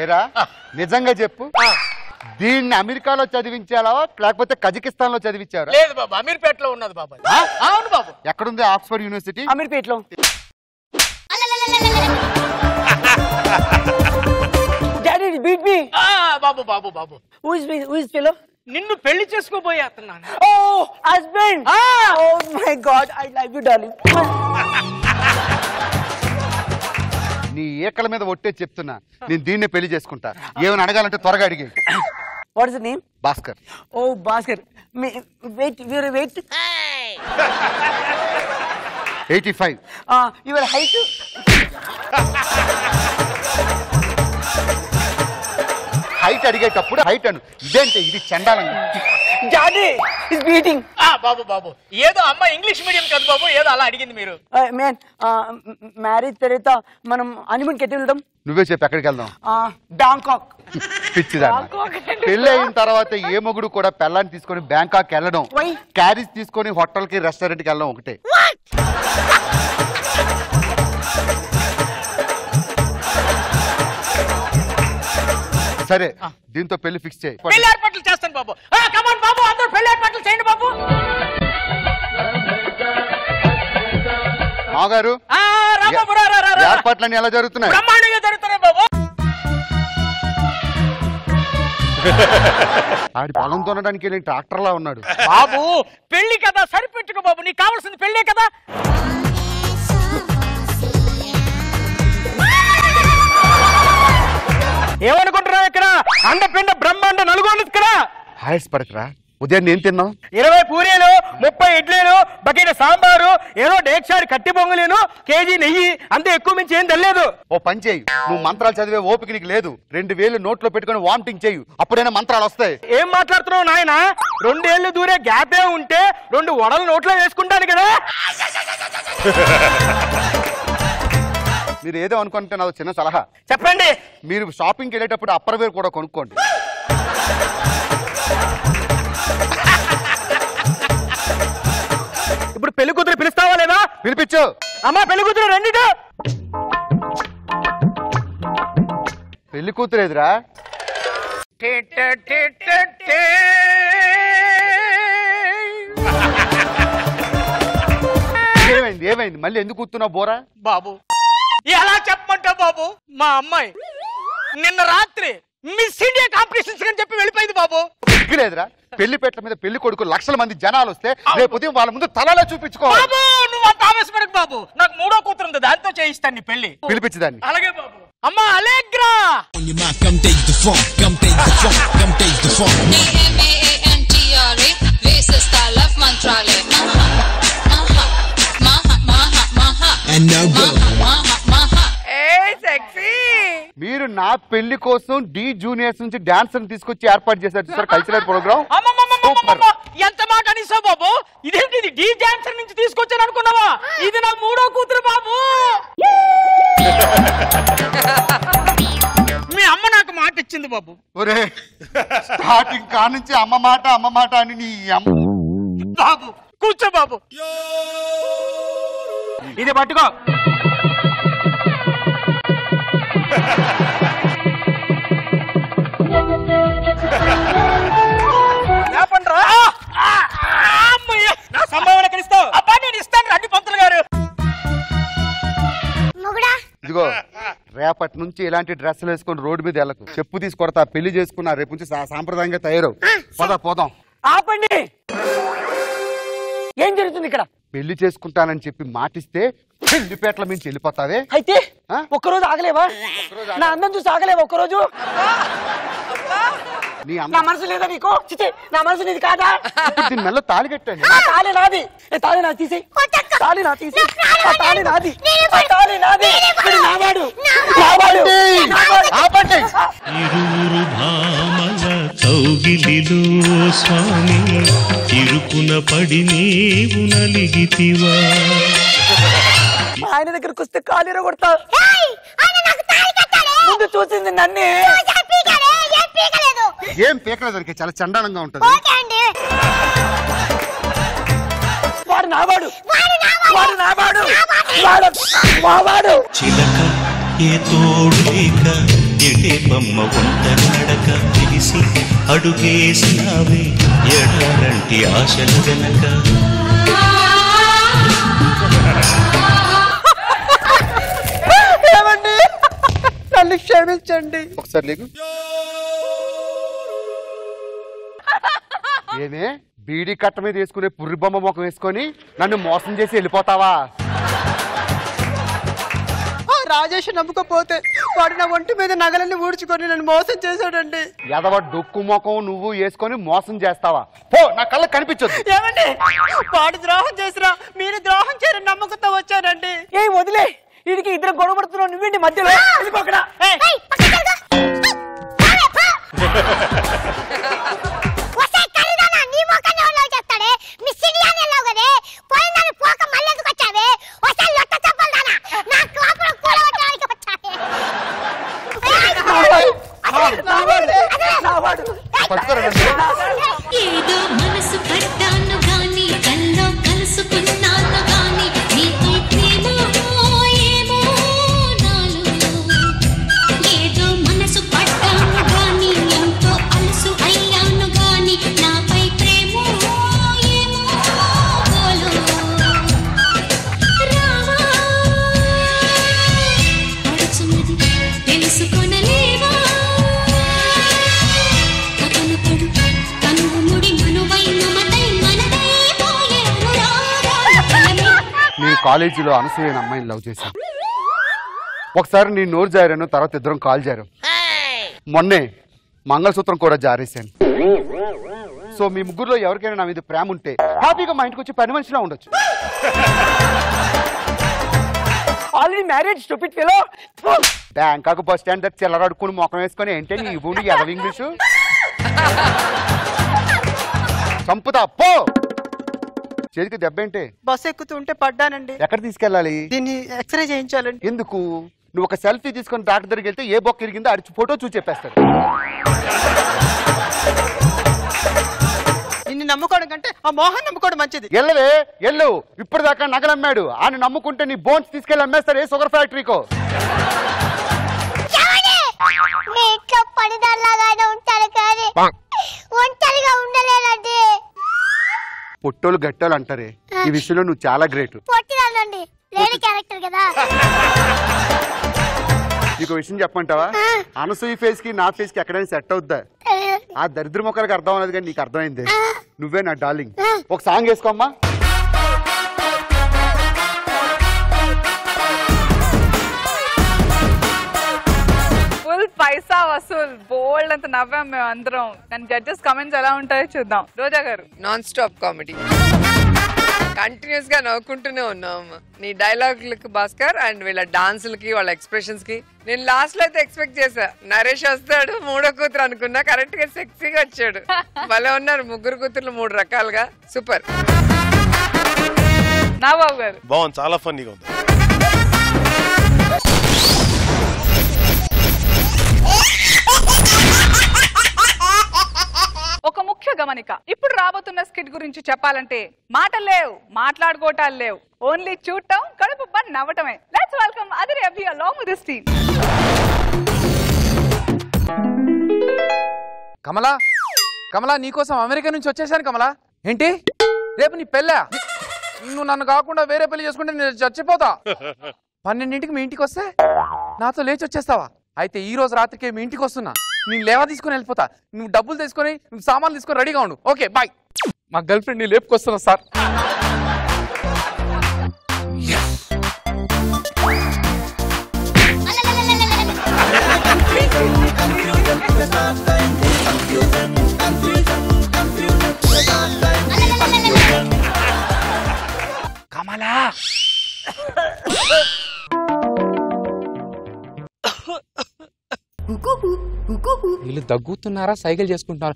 ఏరా నిజంగా చెప్పు, దీన్ని అమెరికాలో చదివించాలా లేకపోతే కజకిస్తాన్ లో చదివించారా? లేదు బాబు, అమీర్పేటలో ఉన్నది బాబు. అవును బాబు. ఎక్కడుంది ఆక్స్ఫర్డ్ యూనివర్సిటీ? అమీర్పేటలో. Daddy beat me. బాబు బాబు బాబు. Who is fellow? నిన్ను పెళ్లి చేసుకోబోయేస్తున్నాను. Oh, husband. Oh my God, I love you, darling. నీ ఏకల మీద ఒట్టే చెప్తున్నా, నేను దీన్నే పెళ్లి చేసుకుంటా. ఏమైనా అడగాలంటే త్వరగా అడిగే. What is the name? భాస్కర్. Oh, Bhaskar. Wait. 85. Your height? Height అడిగేటప్పుడు హైట్ అను, ఇదేంటే ఇది చండాలంగా. Daddy is beating. బాబు బాబు, ఏదో అమ్మ ఇంగ్లీష్ మీడియం కదా బాబు, ఏదో అలా అడిగింది మీరు. Man, మ్యారేజ్ తర్వాత మనం హనీమూన్ కెట్టి వెళ్దాం. నువ్వే చెప్పు ఎక్కడికి వెళ్దాం? బ్యాంకాక్. పిచ్చిదాన్ని. పెళ్లి అయిన తర్వాత ఏ మొగుడు కూడా పెళ్ళాన్ని తీసుకొని బ్యాంకాక్ వెళ్ళడం, క్యారీస్ తీసుకొని హోటల్ కి రెస్టారెంట్ కి వెళ్ళడం ఒకటే. సరే దీంతో పెళ్లి ఫిక్స్ చేయి. పెళ్లి ఏర్పాట్లు చేస్తాను బాబు. కమాన్ బాబు, అందరూ పెళ్లి ఏర్పాట్లు చేయండి బాబు. మాగారు ఏర్పాట్లన్నీ ఎలా జరుగుతున్నాయి? బ్రహ్మాండంగా జరుగుతున్నాయి బాబు. ఆడి పొలం తోనడానికి వెళ్ళి ట్రాక్టర్ లా ఉన్నాడు. బాబు పెళ్లి కదా, సరిపెట్టుకో బాబు, నీకు కావాల్సింది పెళ్లే కదా. ఏమనుకుంటున్నావు ఇక్కడ? అండపిండ బ్రహ్మాండ నలుగోలు ఇక్కడ. హాయస్ పడకరా, ఉదయం నేను తిన్నావు 20 పూరీలు 30 ఇడ్లీలు బకెట్ సాంబారు ఏదో డేక్షారి కట్టి పొంగలేను కేజీ నెయ్యి అంతే ఎక్కువ మించి ఏం తెలియదు. ఓ పని చేయి, నువ్వు మంత్రాలు చదివే ఓపిక నీకు లేదు. 2000 నోట్లో పెట్టుకుని వామిటింగ్ చేయు, అప్పుడైనా మంత్రాలు వస్తాయి. ఏం మాట్లాడుతున్నావు నాయన? 2 ఏళ్ళు దూరే గ్యాపే ఉంటే 2 వడలు నోట్లో వేసుకుంటాను కదా. మీరు ఏదో అనుకుంటే నాకు చిన్న సలహా చెప్పండి. మీరు షాపింగ్కి వెళ్ళేటప్పుడు అప్పర్వేర్ కూడా కొనుక్కోండి. ఇప్పుడు పెళ్లి కూతురు పిలుస్తావా లేదా? పిలిపించు. అమ్మా పెళ్లి కూతురు రెండిట. పెళ్లి కూతురు ఎదురా ఏమైంది ఏమైంది మళ్ళీ ఎందుకు కూర్చున్నావు బోరా? బాబు ఎలా చెప్పమంటావు బాబు? మా అమ్మాయి నిన్న రాత్రి మిస్ ఇండియా కాంపిటీషన్స్ అని చెప్పి వెళ్ళిపోయింది బాబు. లేదురా, పెళ్లి పెట్టల మీద పెళ్లి కొడుకు లక్షల మంది జనాలు వస్తే రేపు ఉదయం వాళ్ళ ముందు తలలో చూపించుకోవాలి. బాబు నువ్వు అంత ఆవేశపడకు బాబు, నాకు 3వ కూతురు ఉంది, దాంతో చేయిస్తాను నీ పెళ్లి. పిలిపించదాన్ని. అలాగే బాబు. అమ్మా అలెగ్రా. మీరు నా పెళ్లి కోసం డి జూనియర్స్ నుంచి డాన్సర్ తీసుకొచ్చి ఏర్పాటు చేశారు సార్, కల్చరల్ ప్రోగ్రామ్. ఎంత మాట అనిస్తావు బాబు? ఇదేంటి డి డాన్సర్ నుంచి తీసుకొచ్చాను అనుకున్నావా? ఇది నా 3వ కూతురు బాబు. మీ అమ్మ నాకు మాట ఇచ్చింది బాబు. ఒరే స్టార్టింగ్ కా నుంచి అమ్మ మాట అని నీ అమ్మ. బాబు కూర్చో బాబు, ఇది పట్టుకో. నా సంభావన కలుస్తావు. అబ్బా నేను ఇస్తాను రండి పంతులు గారు. ఇదిగో రేపటి నుంచి ఇలాంటి డ్రెస్సులు వేసుకొని రోడ్డు మీద వెళ్ళకు. చెప్పు తీసుకొడతా. పెళ్లి చేసుకున్నా రేపు నుంచి సాంప్రదాయంగా తయారవు. పోదాం. ఆపండి. ఏం జరుగుతుంది ఇక్కడ? పెళ్లి చేసుకుంటానని చెప్పి మాటిస్తే పెళ్లిపేటల నుంచి వెళ్ళిపోతావే. అయితే ఒక్కరోజు ఆగలేవా? నా అందం చూసి ఆగలేవా ఒక్కరోజు? నా మనసు లేదా నీకు? నా మనసు నీది కాదా? దీని మెల్ల తాళి కట్టాను. తాళి నాది. తాళి నాది తీసేయ్. తాళి నాది తీసేయ్. తాళి నాది. తాళి నాది. నావాడు. ఆపండి. ఇరువురు భామల కౌగిలిలో స్వామి ఇరుకున పడి నీవు నలిగితివా. ఆయన దగ్గరకు వస్తే కాలు కొడతా. ముందు చూసింది నన్నే. ఏం పీకలేదు దొరికే, చాలా చండాలంగా ఉంటది. వాడు నావాడు. వాడు నావాడు. వాడు చిలక ఏ తోడు లేక ఎడే బొమ్మ ఒంటరి నడక తెలిసి అడుగేసినావే ఎడారంటి ఆశలు వెనక. ఏమండి నన్ను క్షమించండి. ఒకసారి లేకు. ఏమే బీడీ కట్ట మీద వేసుకునే పుర్రి బొమ్మ ముఖం వేసుకొని నన్ను మోసం చేసి వెళ్ళిపోతావా? రాజేష్ నమ్ముకపోతే వాడు నా ఒంటి మీద నగలన్నీ ఊడ్చుకొని నన్ను మోసం చేశాడండి. ఎదవ డొక్కు ముఖం నువ్వు వేసుకొని మోసం చేస్తావా? పో, నా కళ్ళకి కనిపించొద్దు. ఏమండి వాడు ద్రోహం చేసినా మీరు ద్రోహం చేయని నమ్మకంతో వచ్చానండి. ఏ వదిలే, వీడికి ఇద్దరు గొడవ పడుతున్నావు, నువ్వేంటి మధ్యలో? ఏదో మనసు పడ్డాను గాని కల్లో కలుసుకున్నాను గాని నీపై ప్రేమో ఏమో నాలో. ఏదో మనసు పడ్డాను గాని ఎంతో అలసు అయ్యాను గాని నాపై ప్రేమో ఏమో గోలో. రావా పడుచున్నది తెలుసుకొనలేవా. నీ కాలేజీలో అనసూయన అమ్మాయిని లవ్ చేశాను. ఒకసారి నీ నోరు జారాను, తర్వాత ఇద్దరం కాల్ జారాం. మొన్నే మంగళసూత్రం కూడా జారేశాను. సో మీ ముగ్గురులో ఎవరికైనా నా మీద ప్రేమ ఉంటే హ్యాపీగా మా ఇంటికి వచ్చి పని మనిషిలా ఉండొచ్చు. Already marriage stupid fellow. Bangkok bus stand దగ్గర చిల్లరడుకుని మొఖం వేసుకొని ఏంటే నీ ఊడి ఎదవ ఇంగ్లీషు చంపుతా పో. చేతికి దెబ్బ ఏంటి? బస్ ఎక్కుతుంటే పడ్డానండి. ఎక్కడ తీసుకెళ్ళాలి? దీన్ని ఎక్స్రే చేయించాలండి. ఎందుకు? నువ్వు ఒక సెల్ఫీ తీసుకొని డాక్టర్ దగ్గరికి వెళ్తే ఏ బొక్క ఇరిగిందో అడిచి ఫోటో చూసి చెప్పేస్తాడు. నిన్ను నమ్ముకోవడం కంటే ఆ మోహన్ నమ్ముకోవడం మంచిది. ఎల్లవే ఎల్లు. ఇప్పటిదాకా నగలమ్మాడు. ఆయన నమ్ముకుంటే నీ బోన్స్ తీసుకెళ్ళి అమ్మేస్తారు ఏ షుగర్ ఫ్యాక్టరీకో. మీ ఇంట్లో పనిదారులాగానే ఉంటారు కానీ ఒంటరిగా ఉండలేనండి. పొట్టోలు గట్టోలు అంటారే, ఈ విషయంలో నువ్వు చాలా గ్రేట్. పొట్టిదానండి, లేడీ క్యారెక్టర్ కదా. నీకు విషయం చెప్పంటావా? అనసూయ ఫేస్ కి నా ఫేస్ కి ఎక్కడైనా సెట్ అవుద్దా? ఆ దరిద్ర మొక్కలకి అర్థం అవ్వలేదు కానీ నీకు అర్థమైంది. నువ్వే నా డార్లింగ్. ఒక సాంగ్ వేసుకోమ్మా. ఫుల్ పైసా వసూల్. బోల్డ్ అంత నవ్వాం మేము అందరం. కానీ జడ్జెస్ కమెంట్స్ ఎలా ఉంటాయో చూద్దాం. రోజా గారు. నాన్ స్టాప్ కామెడీ, కంటిన్యూస్ గా నవ్వుకుంటూనే ఉన్నాం. నీ డైలాగులకి భాస్కర్ అండ్ వీళ్ళ డాన్సులకి వాళ్ళ ఎక్స్ప్రెషన్స్ కి నేను లాస్ట్ లో అయితే ఎక్స్పెక్ట్ చేశా నరేష్ వస్తాడు మూడో కూతురు అనుకున్నా. కరెక్ట్ గా సెక్సీగా వచ్చాడు. భలే ఉన్నారు ముగ్గురు కూతుర్లు 3 రకాలుగా. సూపర్. నాగబాబు గారు. బాగుంది, చాలా ఫన్నీగా ఉంది. ఒక ముఖ్య గమనిక, ఇప్పుడు రాబోతున్న స్కిట్ గురించి చెప్పాలంటే మాటలు లేవు, మాట్లాడుకోవటాలు లేవు, ఓన్లీ చూడటం, కడుపు పని నవ్వటమే. Let's welcome Adiri Abhi along with this team. Kamala, Kamala నీకోసం అమెరికా నుంచి వచ్చేసాను కమలా. ఏంటి రేపు నీ పెళ్ళా? నువ్వు నన్ను కాకుండా వేరే పెళ్లి చేసుకుంటే నేను చచ్చిపోతా. 12ంటికి మీ ఇంటికి వస్తే నాతో లేచి వచ్చేస్తావా? అయితే ఈ రోజు రాత్రికే మీ ఇంటికి వస్తున్నా. నేను లేవా తీసుకొని వెళ్ళిపోతా. నువ్వు డబ్బులు తీసుకొని నువ్వు సామాన్లు తీసుకొని రెడీగా ఉండు. Okay bye. మా గర్ల్ ఫ్రెండ్ నీ లేపుకొస్తున్నా సార్. కమలా వీళ్ళు దగ్గుతున్నారా సైకిల్ చేసుకుంటున్నారా?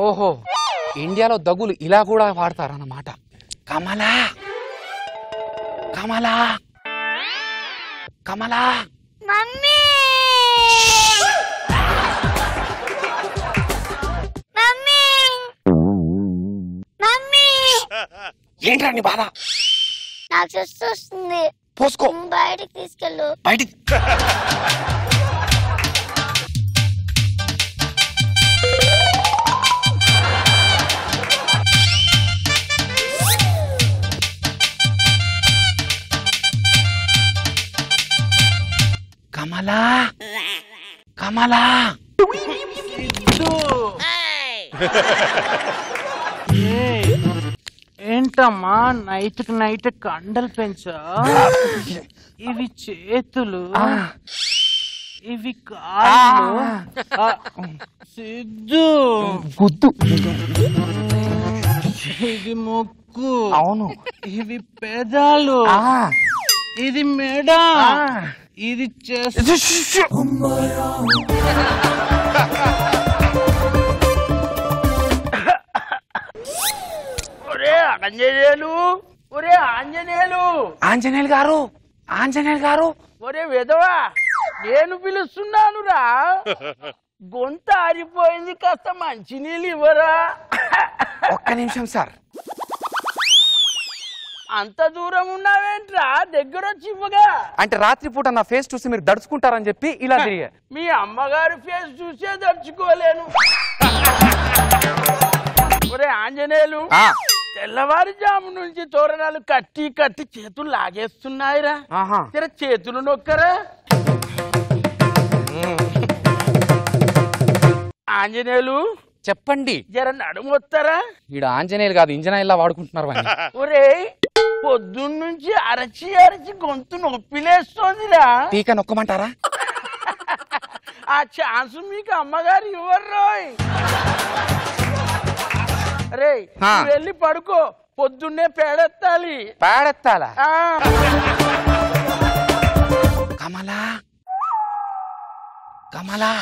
ఓహో, ఇండియాలో దగ్గులు ఇలా కూడా వాడతారన్నమాట. Kamala, Kamala, Kamala. Mummy, mummy, mummy. ఏంట్రా నీ బాధ? నాకు సుస్తు వస్తుంది. పోసుకో. బయటికి తీసుకెళ్ళు. బయటికి. కమలా, కమలా. ఏంటమ్మా నైట్ కి నైట్ కండలు పెంచా? ఇవి చేతులు, ఇవి కాళ్ళు, సిద్ధు గుద్దు, ఇది ముక్కు, అవును, ఇవి పెదాలు, ఇది మెడ, ఇది చెస్ట్. ఆంజనేయులు, ఒరే ఆంజనేయులు. ఆంజనేయులు గారు, ఆంజనేయులు గారు. ఒరే వెధవా, నేను పిలుస్తున్నాను రా. గొంత ఆరిపోయింది, కాస్త మంచినీళ్ళు ఇవ్వరా? ఒక్క నిమిషం సార్. అంత దూరం ఉన్నావేంట్రా, దగ్గర వచ్చి ఇవ్వగా. అంటే రాత్రిపూట నా ఫేస్ చూసి మీరు దడుచుకుంటారని చెప్పి ఇలా తిరిగా. మీ అమ్మగారి ఫేస్ చూసే దర్చుకోలేను. ఒరే ఆంజనేయులు, తెల్లవారుజాము నుంచి తోరణాలు కట్టి కట్టి చేతులు లాగేస్తున్నాయిరా. జర చేతులు నొక్కరా. ఆంజనేయులు చెప్పండి. జర నడుమొత్తరా. ఈడ ఆంజనేయులు కాదు ఇంజనాయిల్లా వాడుకుంటున్నారు. ఒరే పొద్దున్నుంచి అరచి అరచి గొంతు నొప్పిలేస్తోందిరా. టీకా నొక్కమంటారా? ఆ ఛాన్స్ మీకు అమ్మగారు ఇవ్వరోయ్. రే వెళ్ళి పడుకో, పొద్దున్నే పేడెత్తాలి. పేడెత్తాలా? కమలా కమలా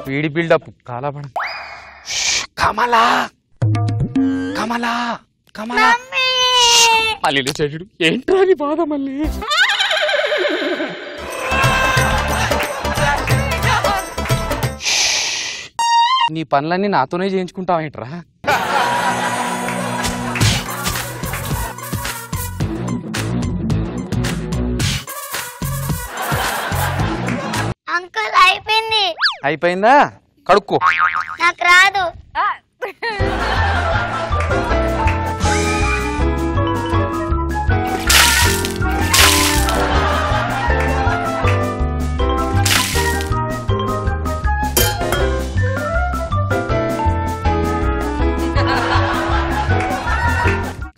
వీడి బిల్డప్ కాలాపడ. కమలా కమలా కమలా మళ్ళీ చెడు ఏంట్రా నీ బాధ మళ్ళీ? నీ పనులన్నీ నాతోనే చేయించుకుంటావేంట్రా? అంకుల్ అయిపోయింది. అయిపోయిందా? కడుక్కో. నాకు రాదు.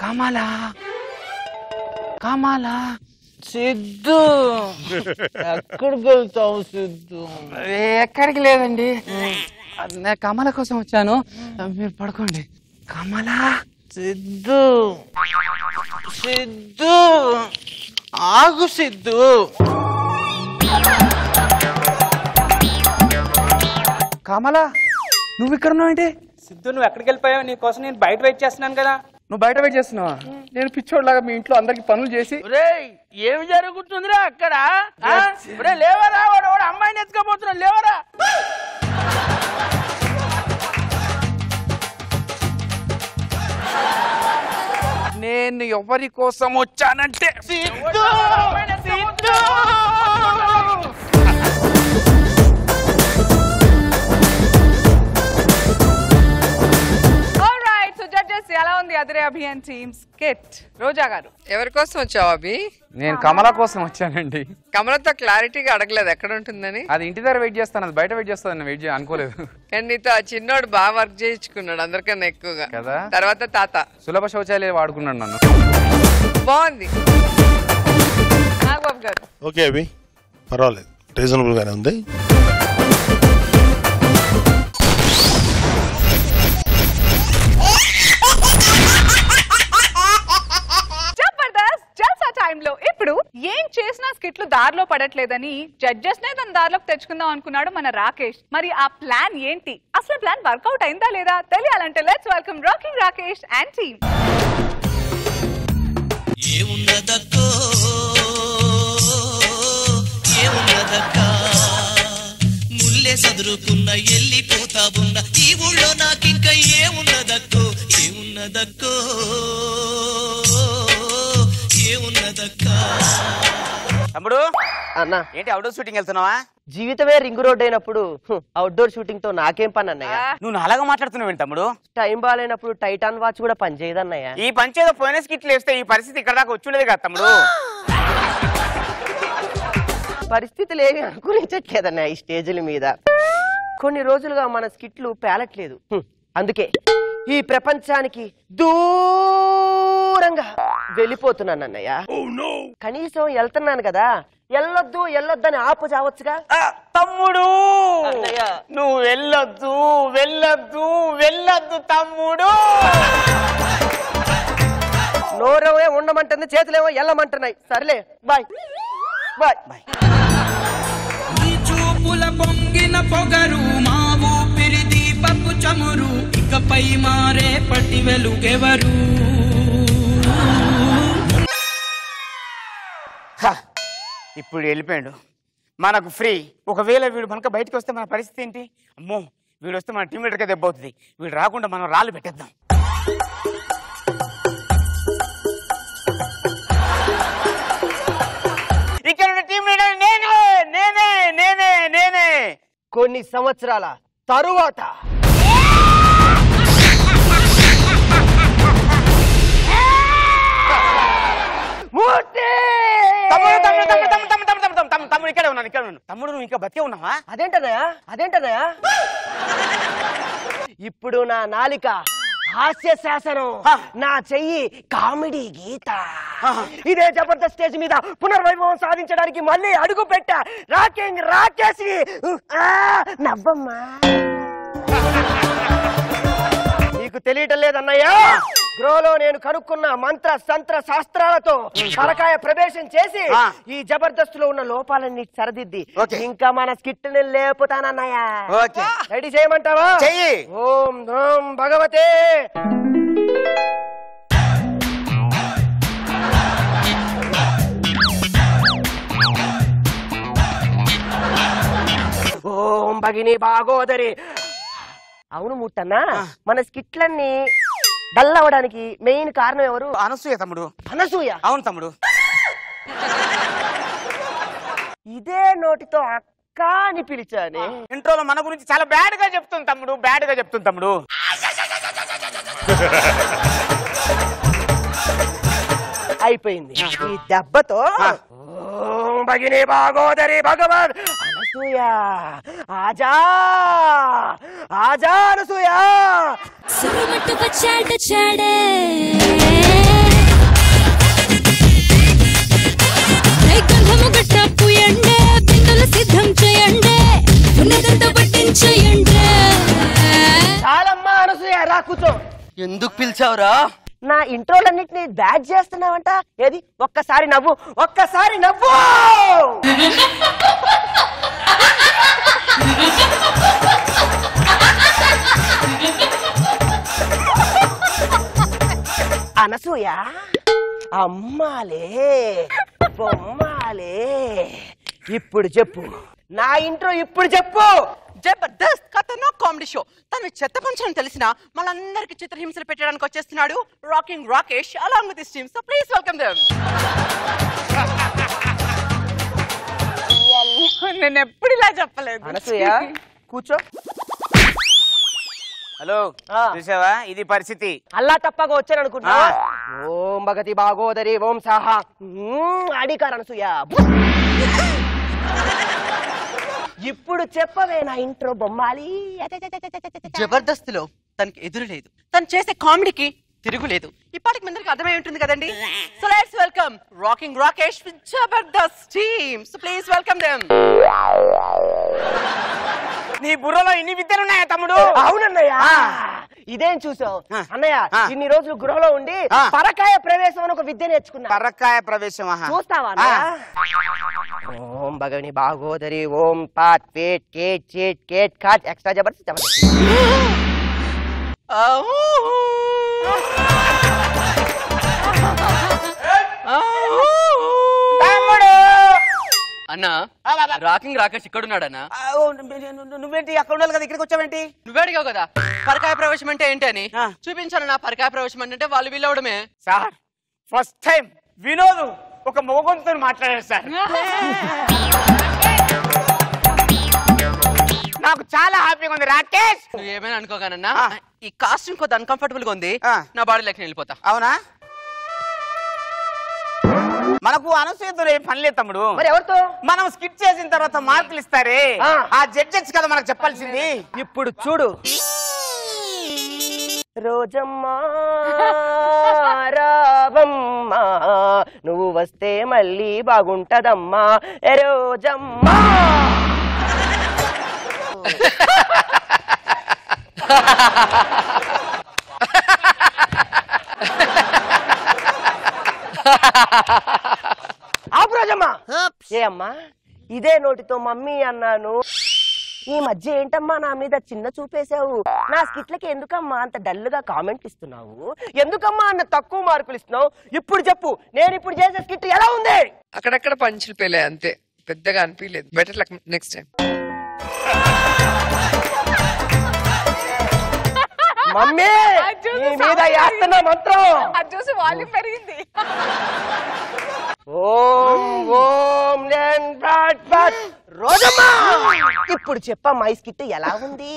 కమలా కమలా సిద్ధు ఎక్కడికి వెళ్తావు సిద్ధు? ఎక్కడికి లేదండి, నేను కమల కోసం వచ్చాను. మీరు పడుకోండి. కమలా సిద్ధు సిద్ధు ఆగు సిద్ధు. కమలా నువ్వు ఇక్కడ ఉన్నావు ఏంటి? సిద్ధు నువ్వు ఎక్కడికి వెళ్ళిపోయావు? నీ కోసం నేను బయట వెయిట్ చేస్తున్నాను కదా. నువ్వు బయట వెయిట్ చేస్తున్నావా? నేను పిచ్చోడ్లాగా మీ ఇంట్లో అందరికి పనులు చేసి. ఏమి జరుగుతుందిరా అక్కడ? లేవరా, వాడు అమ్మాయిని ఎత్తుకోబోతున్నాడు, లేవరా. నేను ఎవరి కోసం వచ్చానంటే ఎలా ఉంది అదిరే అభియాన్ టీమ్ స్కిట్? రోజా గారు ఎవరి కోసం వచ్చావు అభి? నేను కమల కోసం వచ్చానండి. కమలతో క్లారిటీగా అడగలేదు ఎక్కడ ఉంటుందని. అది ఇంటి దగ్గర వెయిట్ చేస్తాను, అది బయట వెయిట్ చేస్తాను. వెయిట్ అనుకోలేదు. కానీ నీతో ఆ చిన్నోడు బాగా వర్క్ చేయించుకున్నాడు అందరికన్నా ఎక్కువగా కదా. తర్వాత తాత సులభ శౌచాలయం వాడుకున్నాడు నన్ను. బాగుంది. నాగబాబు గారు ఓకే అభి, పర్వాలేదు, రీజనబుల్ గానే ఉంది. టైంలో ఇప్పుడు ఏం చేసినా స్కిట్లు దారిలో పడట్లేదని జడ్జెస్ నే తన దారిలోకి తెచ్చుకుందాం అనుకున్నాడు మన రాకేష్. మరి ఆ ప్లాన్ ఏంటి? అసలు ప్లాన్ వర్కౌట్ అయిందా లేదా తెలియాలంటే let's welcome rocking Rakesh and team. ఏమున్నదక్కో ఏమున్నదక్క ముల్లే సదురుకున్న ఎల్లిపోతా ఉన్న ఈ ఊళ్ళో నాకింక ఏమున్నదక్కో ఏమున్నదక్కో తమ్ముడు అన్న ఏంటి అవుట్డోర్ షూటింగ్ వెళ్తున్నావా? జీవితమే రింగ్ రోడ్ అయినప్పుడు అవుట్డోర్ షూటింగ్ తో నాకేం పని అన్నయ్య? నువ్వు అలాగా మాట్లాడుతున్నావు తమ్ముడు. టైం బాగాలేనప్పుడు టైటాన్ వాచ్ కూడా పని చేయదన్నయ్య. ఈ పని చేదో పోయిన స్కిట్లు వేస్తే ఈ పరిస్థితి ఇక్కడ దాకా వచ్చుండేది కదా తమ్ముడు. పరిస్థితులు ఏమి అనుకూలించట్లేదన్నయ్య. ఈ స్టేజ్ల మీద కొన్ని రోజులుగా మన స్కిట్లు పేలట్లేదు. అందుకే ఈ ప్రపంచానికి దూరంగా వెళ్ళిపోతున్నాను అన్నయ్య. కనీసం వెళ్తున్నాను కదా, వెళ్ళొద్దు వెళ్ళొద్దని ఆపు చావచ్చుగా. తమ్ముడు నువ్వు వెళ్ళొద్దు వెళ్ళొద్దు వెళ్ళొద్దు తమ్ముడు. నోరేమో ఉండమంటుంది, చేతులేమో వెళ్ళమంటున్నాయి. సర్లే బాయ్ బాయ్ బాయ్. చూపుల పొంగిన పొగరు మా ఊపిరి దీపపు చమురు ఇకపై మారే పట్టి వెలుగెవరు? ఇప్పుడు వెళ్ళిపోయాడు, మనకు ఫ్రీ. ఒకవేళ వీడు మనకు బయటకు వస్తే మన పరిస్థితి ఏంటి? అమ్మో వీడు వస్తే మన టీం లీడర్కే దెబ్బ అవుతుంది. వీడు రాకుండా మనం రాళ్ళు పెట్టేద్దాం. ఇక్కడ టీం లీడర్ నేనే నేనే నేనే నేనే. కొన్ని సంవత్సరాల తరువాత తమ్ముడు ఇక్కడే ఉన్నాను ఇక్కడ ఉన్నాను. తమ్ముడు నువ్వు ఇంకా బతికే ఉన్నావా? అదేంటదయా ఇప్పుడు నా నాలిక హాస్య శాసనం, నా చెయ్యి కామెడీ గీత. ఇదే జబర్దస్త్ స్టేజ్ మీద పునర్వైభవం సాధించడానికి మళ్ళీ అడుగు పెట్టా. రాకింగ్ రాకేసి నవ్వమ్మా. నీకు తెలియటం లేదన్నయ్యా, గృహలో నేను కనుక్కున్న మంత్ర సంత్ర శాస్త్రాలతో పరకాయ ప్రవేశం చేసి ఈ జబర్దస్త్ లో ఉన్న లోపాలన్నీ సరిదిద్ది ఇంకా మన స్కిట్ ని లేపుతానన్నయ్యా. రెడీ చేయమంటావా? చెయ్యి. ఓం నమః భగవతే. ఓం భగిని భాగోదరి. అవును ముట్టన్నా, మన స్కిట్లన్నీ డల్ అవడానికి మెయిన్ కారణం ఎవరు? అనసూయ తమ్ముడు. అనసూయ? అవును తమ్ముడు. ఇదే నోటితో అక్క అని పిలిచానే. ఇంట్రోలో మన గురించి చాలా బ్యాడ్ గా చెప్తుంది తమ్ముడు, బ్యాడ్ గా చెప్తుంది తమ్ముడు. అయిపోయింది ఈ దెబ్బతో. ఓం భగిని భాగోదరి భగవద్ అనసూయ. ఆజా ఆజా అనసూయ. సురుమట్టు వచ్చాడు చాడే గంధము గట్ట పూయండే బిందులు సిద్ధం చేయండి ఉన్నదంతా పట్టించేయండి. చాలమ్మా అనసూయ, రా కూర్చో. ఎందుకు పిలిచావురా? నా ఇంట్రోలన్నిటిని బ్యాడ్ చేస్తున్నావంట. ఏది ఒక్కసారి నవ్వు, ఒక్కసారి నవ్వు. అనసూయ అమ్మాలే బొమ్మాలే. ఇప్పుడు చెప్పు, నా ఇంట్రో ఇప్పుడు చెప్పు. జబర్దస్త్ ఖతర్నాక్ కామెడీ షో. తను చెత్త పంచడం తెలిసిన మనందరికి చిత్రహింసలు పెట్టడానికి వచ్చేస్తున్నాడు rocking Rakesh along with his team. So please welcome them. నేను ఎప్పుడు ఇలా చెప్పలేదు. అనసూయ కూర్చో. హలో, చూసావా ఇది పరిస్థితి. అల్లా తప్పగా వచ్చాను అనుకుంటా. ఓం భగతి భాగోదరి ఓం సాహా అడికారు అనసూయ. ఇప్పుడు చెప్పవే నా ఇంట్రో బొమ్మాలి. జబర్దస్త్ లో తనకి ఎదురు లేదు, తను చేసే కామెడీకి తిరుగులేదు. ఇప్పటికి మందరికి అర్థమై ఉంటుంది కదండి. So let's welcome rocking Rakesh with Jabardasth team. So please welcome them. నీ బుర్రలో ఇన్ని విద్యలు ఉన్నాయా తమ్ముడు? అవునన్నయ్య. ఇదేం చూసావు అన్నయ్య, ఇన్ని రోజులు గృహలో ఉండి పరకాయ ప్రవేశం అని ఒక విద్య నేర్చుకున్నా. పరకాయ ప్రవేశం చూస్తావా? ఓం భగవని భాగోదరి ఓం పాట్ పేట్ కేట్ చేట్ కేట్ కాట్ ఎక్స్ట్రా జబర్దస్త్ జబర్దస్త్. అన్నా రాకింగ్ రాకేష్ ఇక్కడున్నాడన్నా. నువ్వేంటి అక్కడ ఉండాలి కదా, ఇక్కడికి వచ్చావేంటి? నువ్వు అడిగావు కదా పరకాయ ప్రవేశం అంటే ఏంటి అని. చూపించాను నా పరకాయ ప్రవేశం అంటే వాళ్ళు వీళ్ళవడమే. సార్ ఫస్ట్ టైం వినోద్ ఒక మోగంతో మాట్లాడారు సార్. నాకు చాలా హ్యాపీగా ఉంది రాకేష్. నువ్వు ఏమైనా అనుకోగానన్నా, ఈ కాస్ట్యూమ్ కొద్ది అన్కంఫర్టబుల్ గా ఉంది, నా బాడీ లెక్క వెళ్ళిపోతా. అవునా? మనకు అనసూయతో ఏం పని లేదు తమ్ముడు. మరి ఎవరితో? మనం స్కిట్ చేసిన తర్వాత మార్కులు ఇస్తారే ఆ జడ్జెస్ కదా మనకు చెప్పాల్సింది. ఇప్పుడు చూడు. రోజమ్మా రావమ్మా నువ్వు వస్తే మళ్ళీ బాగుంటదమ్మా రోజమ్మా. ఆపురాజమ్మా. ఏ అమ్మా, ఇదే నోటితో మమ్మీ అన్నాను. ఈ మధ్య ఏంటమ్మా నా మీద చిన్న చూపేశావు? నా స్కిట్లకి ఎందుకమ్మా అంత డల్గా కామెంట్ ఇస్తున్నావు? ఎందుకమ్మా అన్న తక్కువ మార్కులు ఇస్తున్నావు? ఇప్పుడు చెప్పు, నేను ఇప్పుడు చేసే స్కిట్ ఎలా ఉంది? అక్కడక్కడ పంచులు పేలే అంతే, పెద్దగా అనిపించలేదు. Better luck next time. Mummy నీ మీద వేస్తున్నా మంత్రం. అది చూసి వాల్యూమ్ పెరిగింది. ఓం ఓం నేను రోజమ్మా ఇప్పుడు చెప్పమ్మా ఈ స్కిట్ ఎలా ఉంది?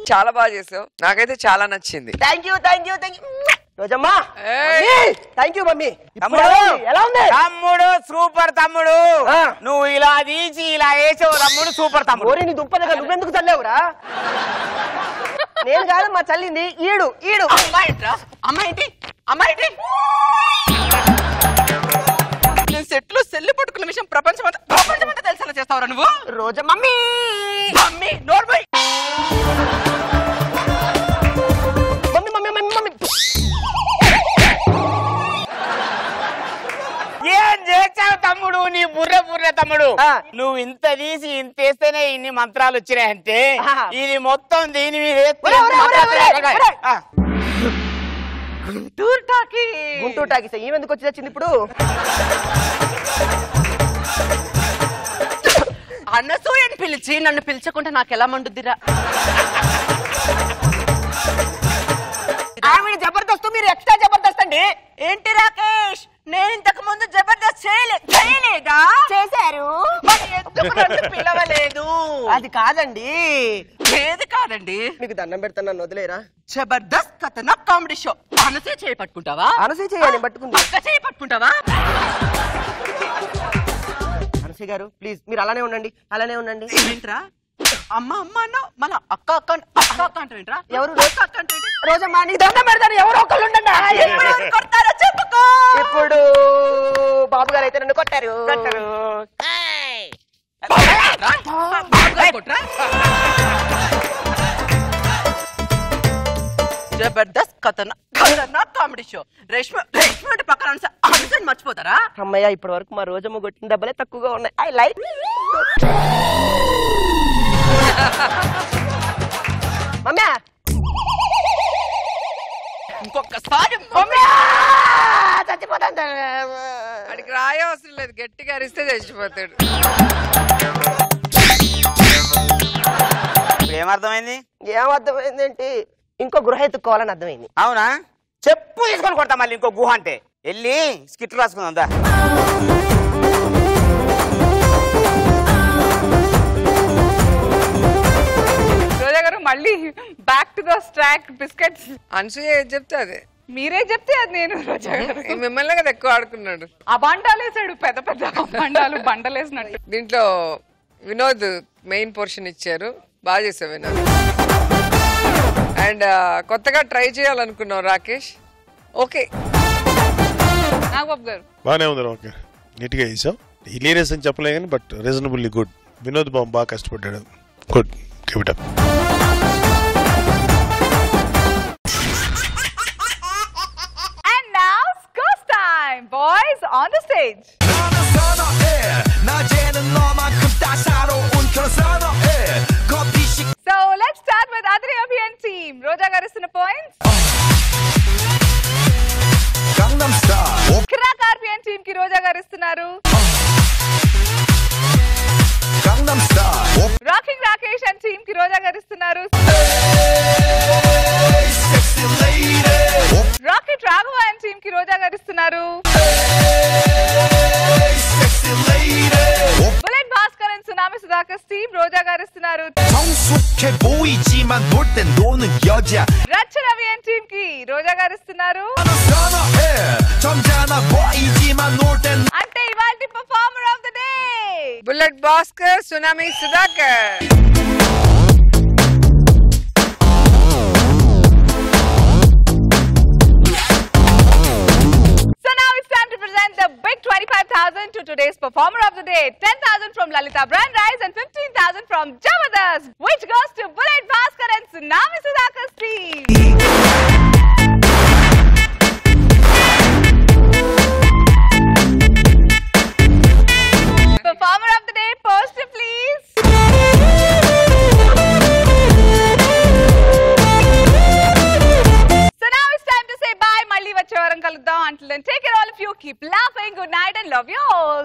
చాలా బాగా చేసావు, నాకైతే చాలా నచ్చింది. థ్యాంక్ యూ రోజమ్మా. Thank you mummy. ఎలా ఉంది తమ్ముడు? సూపర్ తమ్ముడు. నువ్వు ఇలా తీసి ఇలా వేసావు తమ్ముడు, సూపర్ తమ్ముడు. ఓరి నీ దుంప దగ్గర నువ్వెందుకు చల్లేవురా? నేను కాదు మా చల్లింది ఈడు. అమ్మాయి నేను సెట్ లో సెల్లు పట్టుకున్న విషయం ప్రపంచమంతా తెలిసేలా చేస్తావురా నువ్వు? రోజా మమ్మీ నోర్మై ఏం చేసావు తమ్ముడు? నీ బుర్ర తమ్ముడు. నువ్వు ఇంత తీసి ఇంత వేస్తేనే ఇన్ని మంత్రాలు వచ్చినాయంటే ఇది మొత్తం దీని మీద గుంటూరు టాకీస్ ఏమెందుకు వచ్చి వచ్చింది ఇప్పుడు? అనసూయని పిలిచి నన్ను పిలిచకుండా నాకు ఎలా మండుద్దిరా? ఆమె జబర్దస్త్, మీరు ఎక్స్ట్రా జబర్దస్త్ అండి. ఏంటి రాకేష్, నేను ఇంతకు ముందు జబర్దస్త్ చేయలేదా? చేశారు, మరి ఎందుకు నన్ను పిలవలేదు? అది కాదండి. ఏది కాదండి? మీకు దండం పెడతాను, వదిలేరా? జబర్దస్త్ కథన కామెడీ షో. అనసూయ చేయి పట్టుకుంటావా? అనసూయ చేయాలి పట్టుకుంది. అక్క చేయి పట్టుకుంటావా? అనసూయ గారు ప్లీజ్ మీరు అలానే ఉండండి. ఏంట్రా అమ్మ అన్నావు, మళ్ళా అక్క అంటావేంట్రా? ఎవరు రోజమ్మా? నీ దండం పెడతాను, ఎవరు ఒకళ్ళు ఉండండి. కొడతారో చెప్పుకో. ఇప్పుడు బాబు గారు అయితే నన్ను కొట్టారు. జబర్దస్త్ కథన కామెడీ షో. రేష్మ పక్కన మర్చిపోతారా? అమ్మయ్య ఇప్పటి వరకు మా రోజమ్మ కొట్టిన డబ్బులే తక్కువగా ఉన్నాయి. I like. మమ్మీ ఇంకొకసారి చచ్చిపోతాను. అడిగి రాయే అవసరం లేదు, గట్టిగా అరిస్తే చచ్చిపోతాడు. ఏమర్థమైంది? ఏమర్థమైందేంటి? ఇంకో గృహ ఎత్తుకోవాలని అర్థమైంది. అవునా? చెప్పు తీసుకొని కొడతా మళ్ళీ ఇంకో గుహ అంటే. వెళ్ళి స్కిట్ రాసుకుందా. రోజా గారు మళ్ళీ back to the track biscuits. Anasuya ఏది చెప్తే అదే, మీరే చెప్తే అది నేను. రోజా గారు మిమ్మల్ని కదా ఎక్కువ ఆడుకున్నాడు. ఆ బండాలేసాడు, పెద్ద బండాలు బండలేసినట్టు. దీంట్లో వినోద్ మెయిన్ పోర్షన్ ఇచ్చారు, బాగా చేసావు వినోద్. అండ్ కొత్తగా ట్రై చేయాలనుకున్నావు రాకేష్. ఓకే నాగబాబు గారు బాగానే ఉంది. ఓకే నీట్గా చేసావు. హిలీరియస్ అని చెప్పలే కానీ బట్ రీజనబుల్లీ గుడ్. వినోద్ బాగా కష్టపడ్డాడు. Good, keep it up. And now scores time, boys on the stage. So let's start with Adri Abhiyan team. Roja garu istunna points. Crack RPN team ki Roja garu istunnaru. Rocking Rakesh and team ki Roja garu istunnaru. Rocket Raghava and team ki Roja garu istunnaru. Bullet Bhaskar and Tsunami Sudhakar's team Roja garu istunnaru. Racha Ravi and team ki Roja garu istunnaru. Ante ivalti performer of the day Bullet Bhaskar, Tsunami Sudhakar. The big 25,000 to today's performer of the day. 10,000 from Lalita Brand Rice and 15,000 from Jabardast, which goes to Bullet Bhaskar and Tsunami Sudhakar's team. Performer of the day, poster please. So now it's time to say bye. Malli vache varam kaluddam. Until then, take care all of you. Keep laughing. Good night and love you all.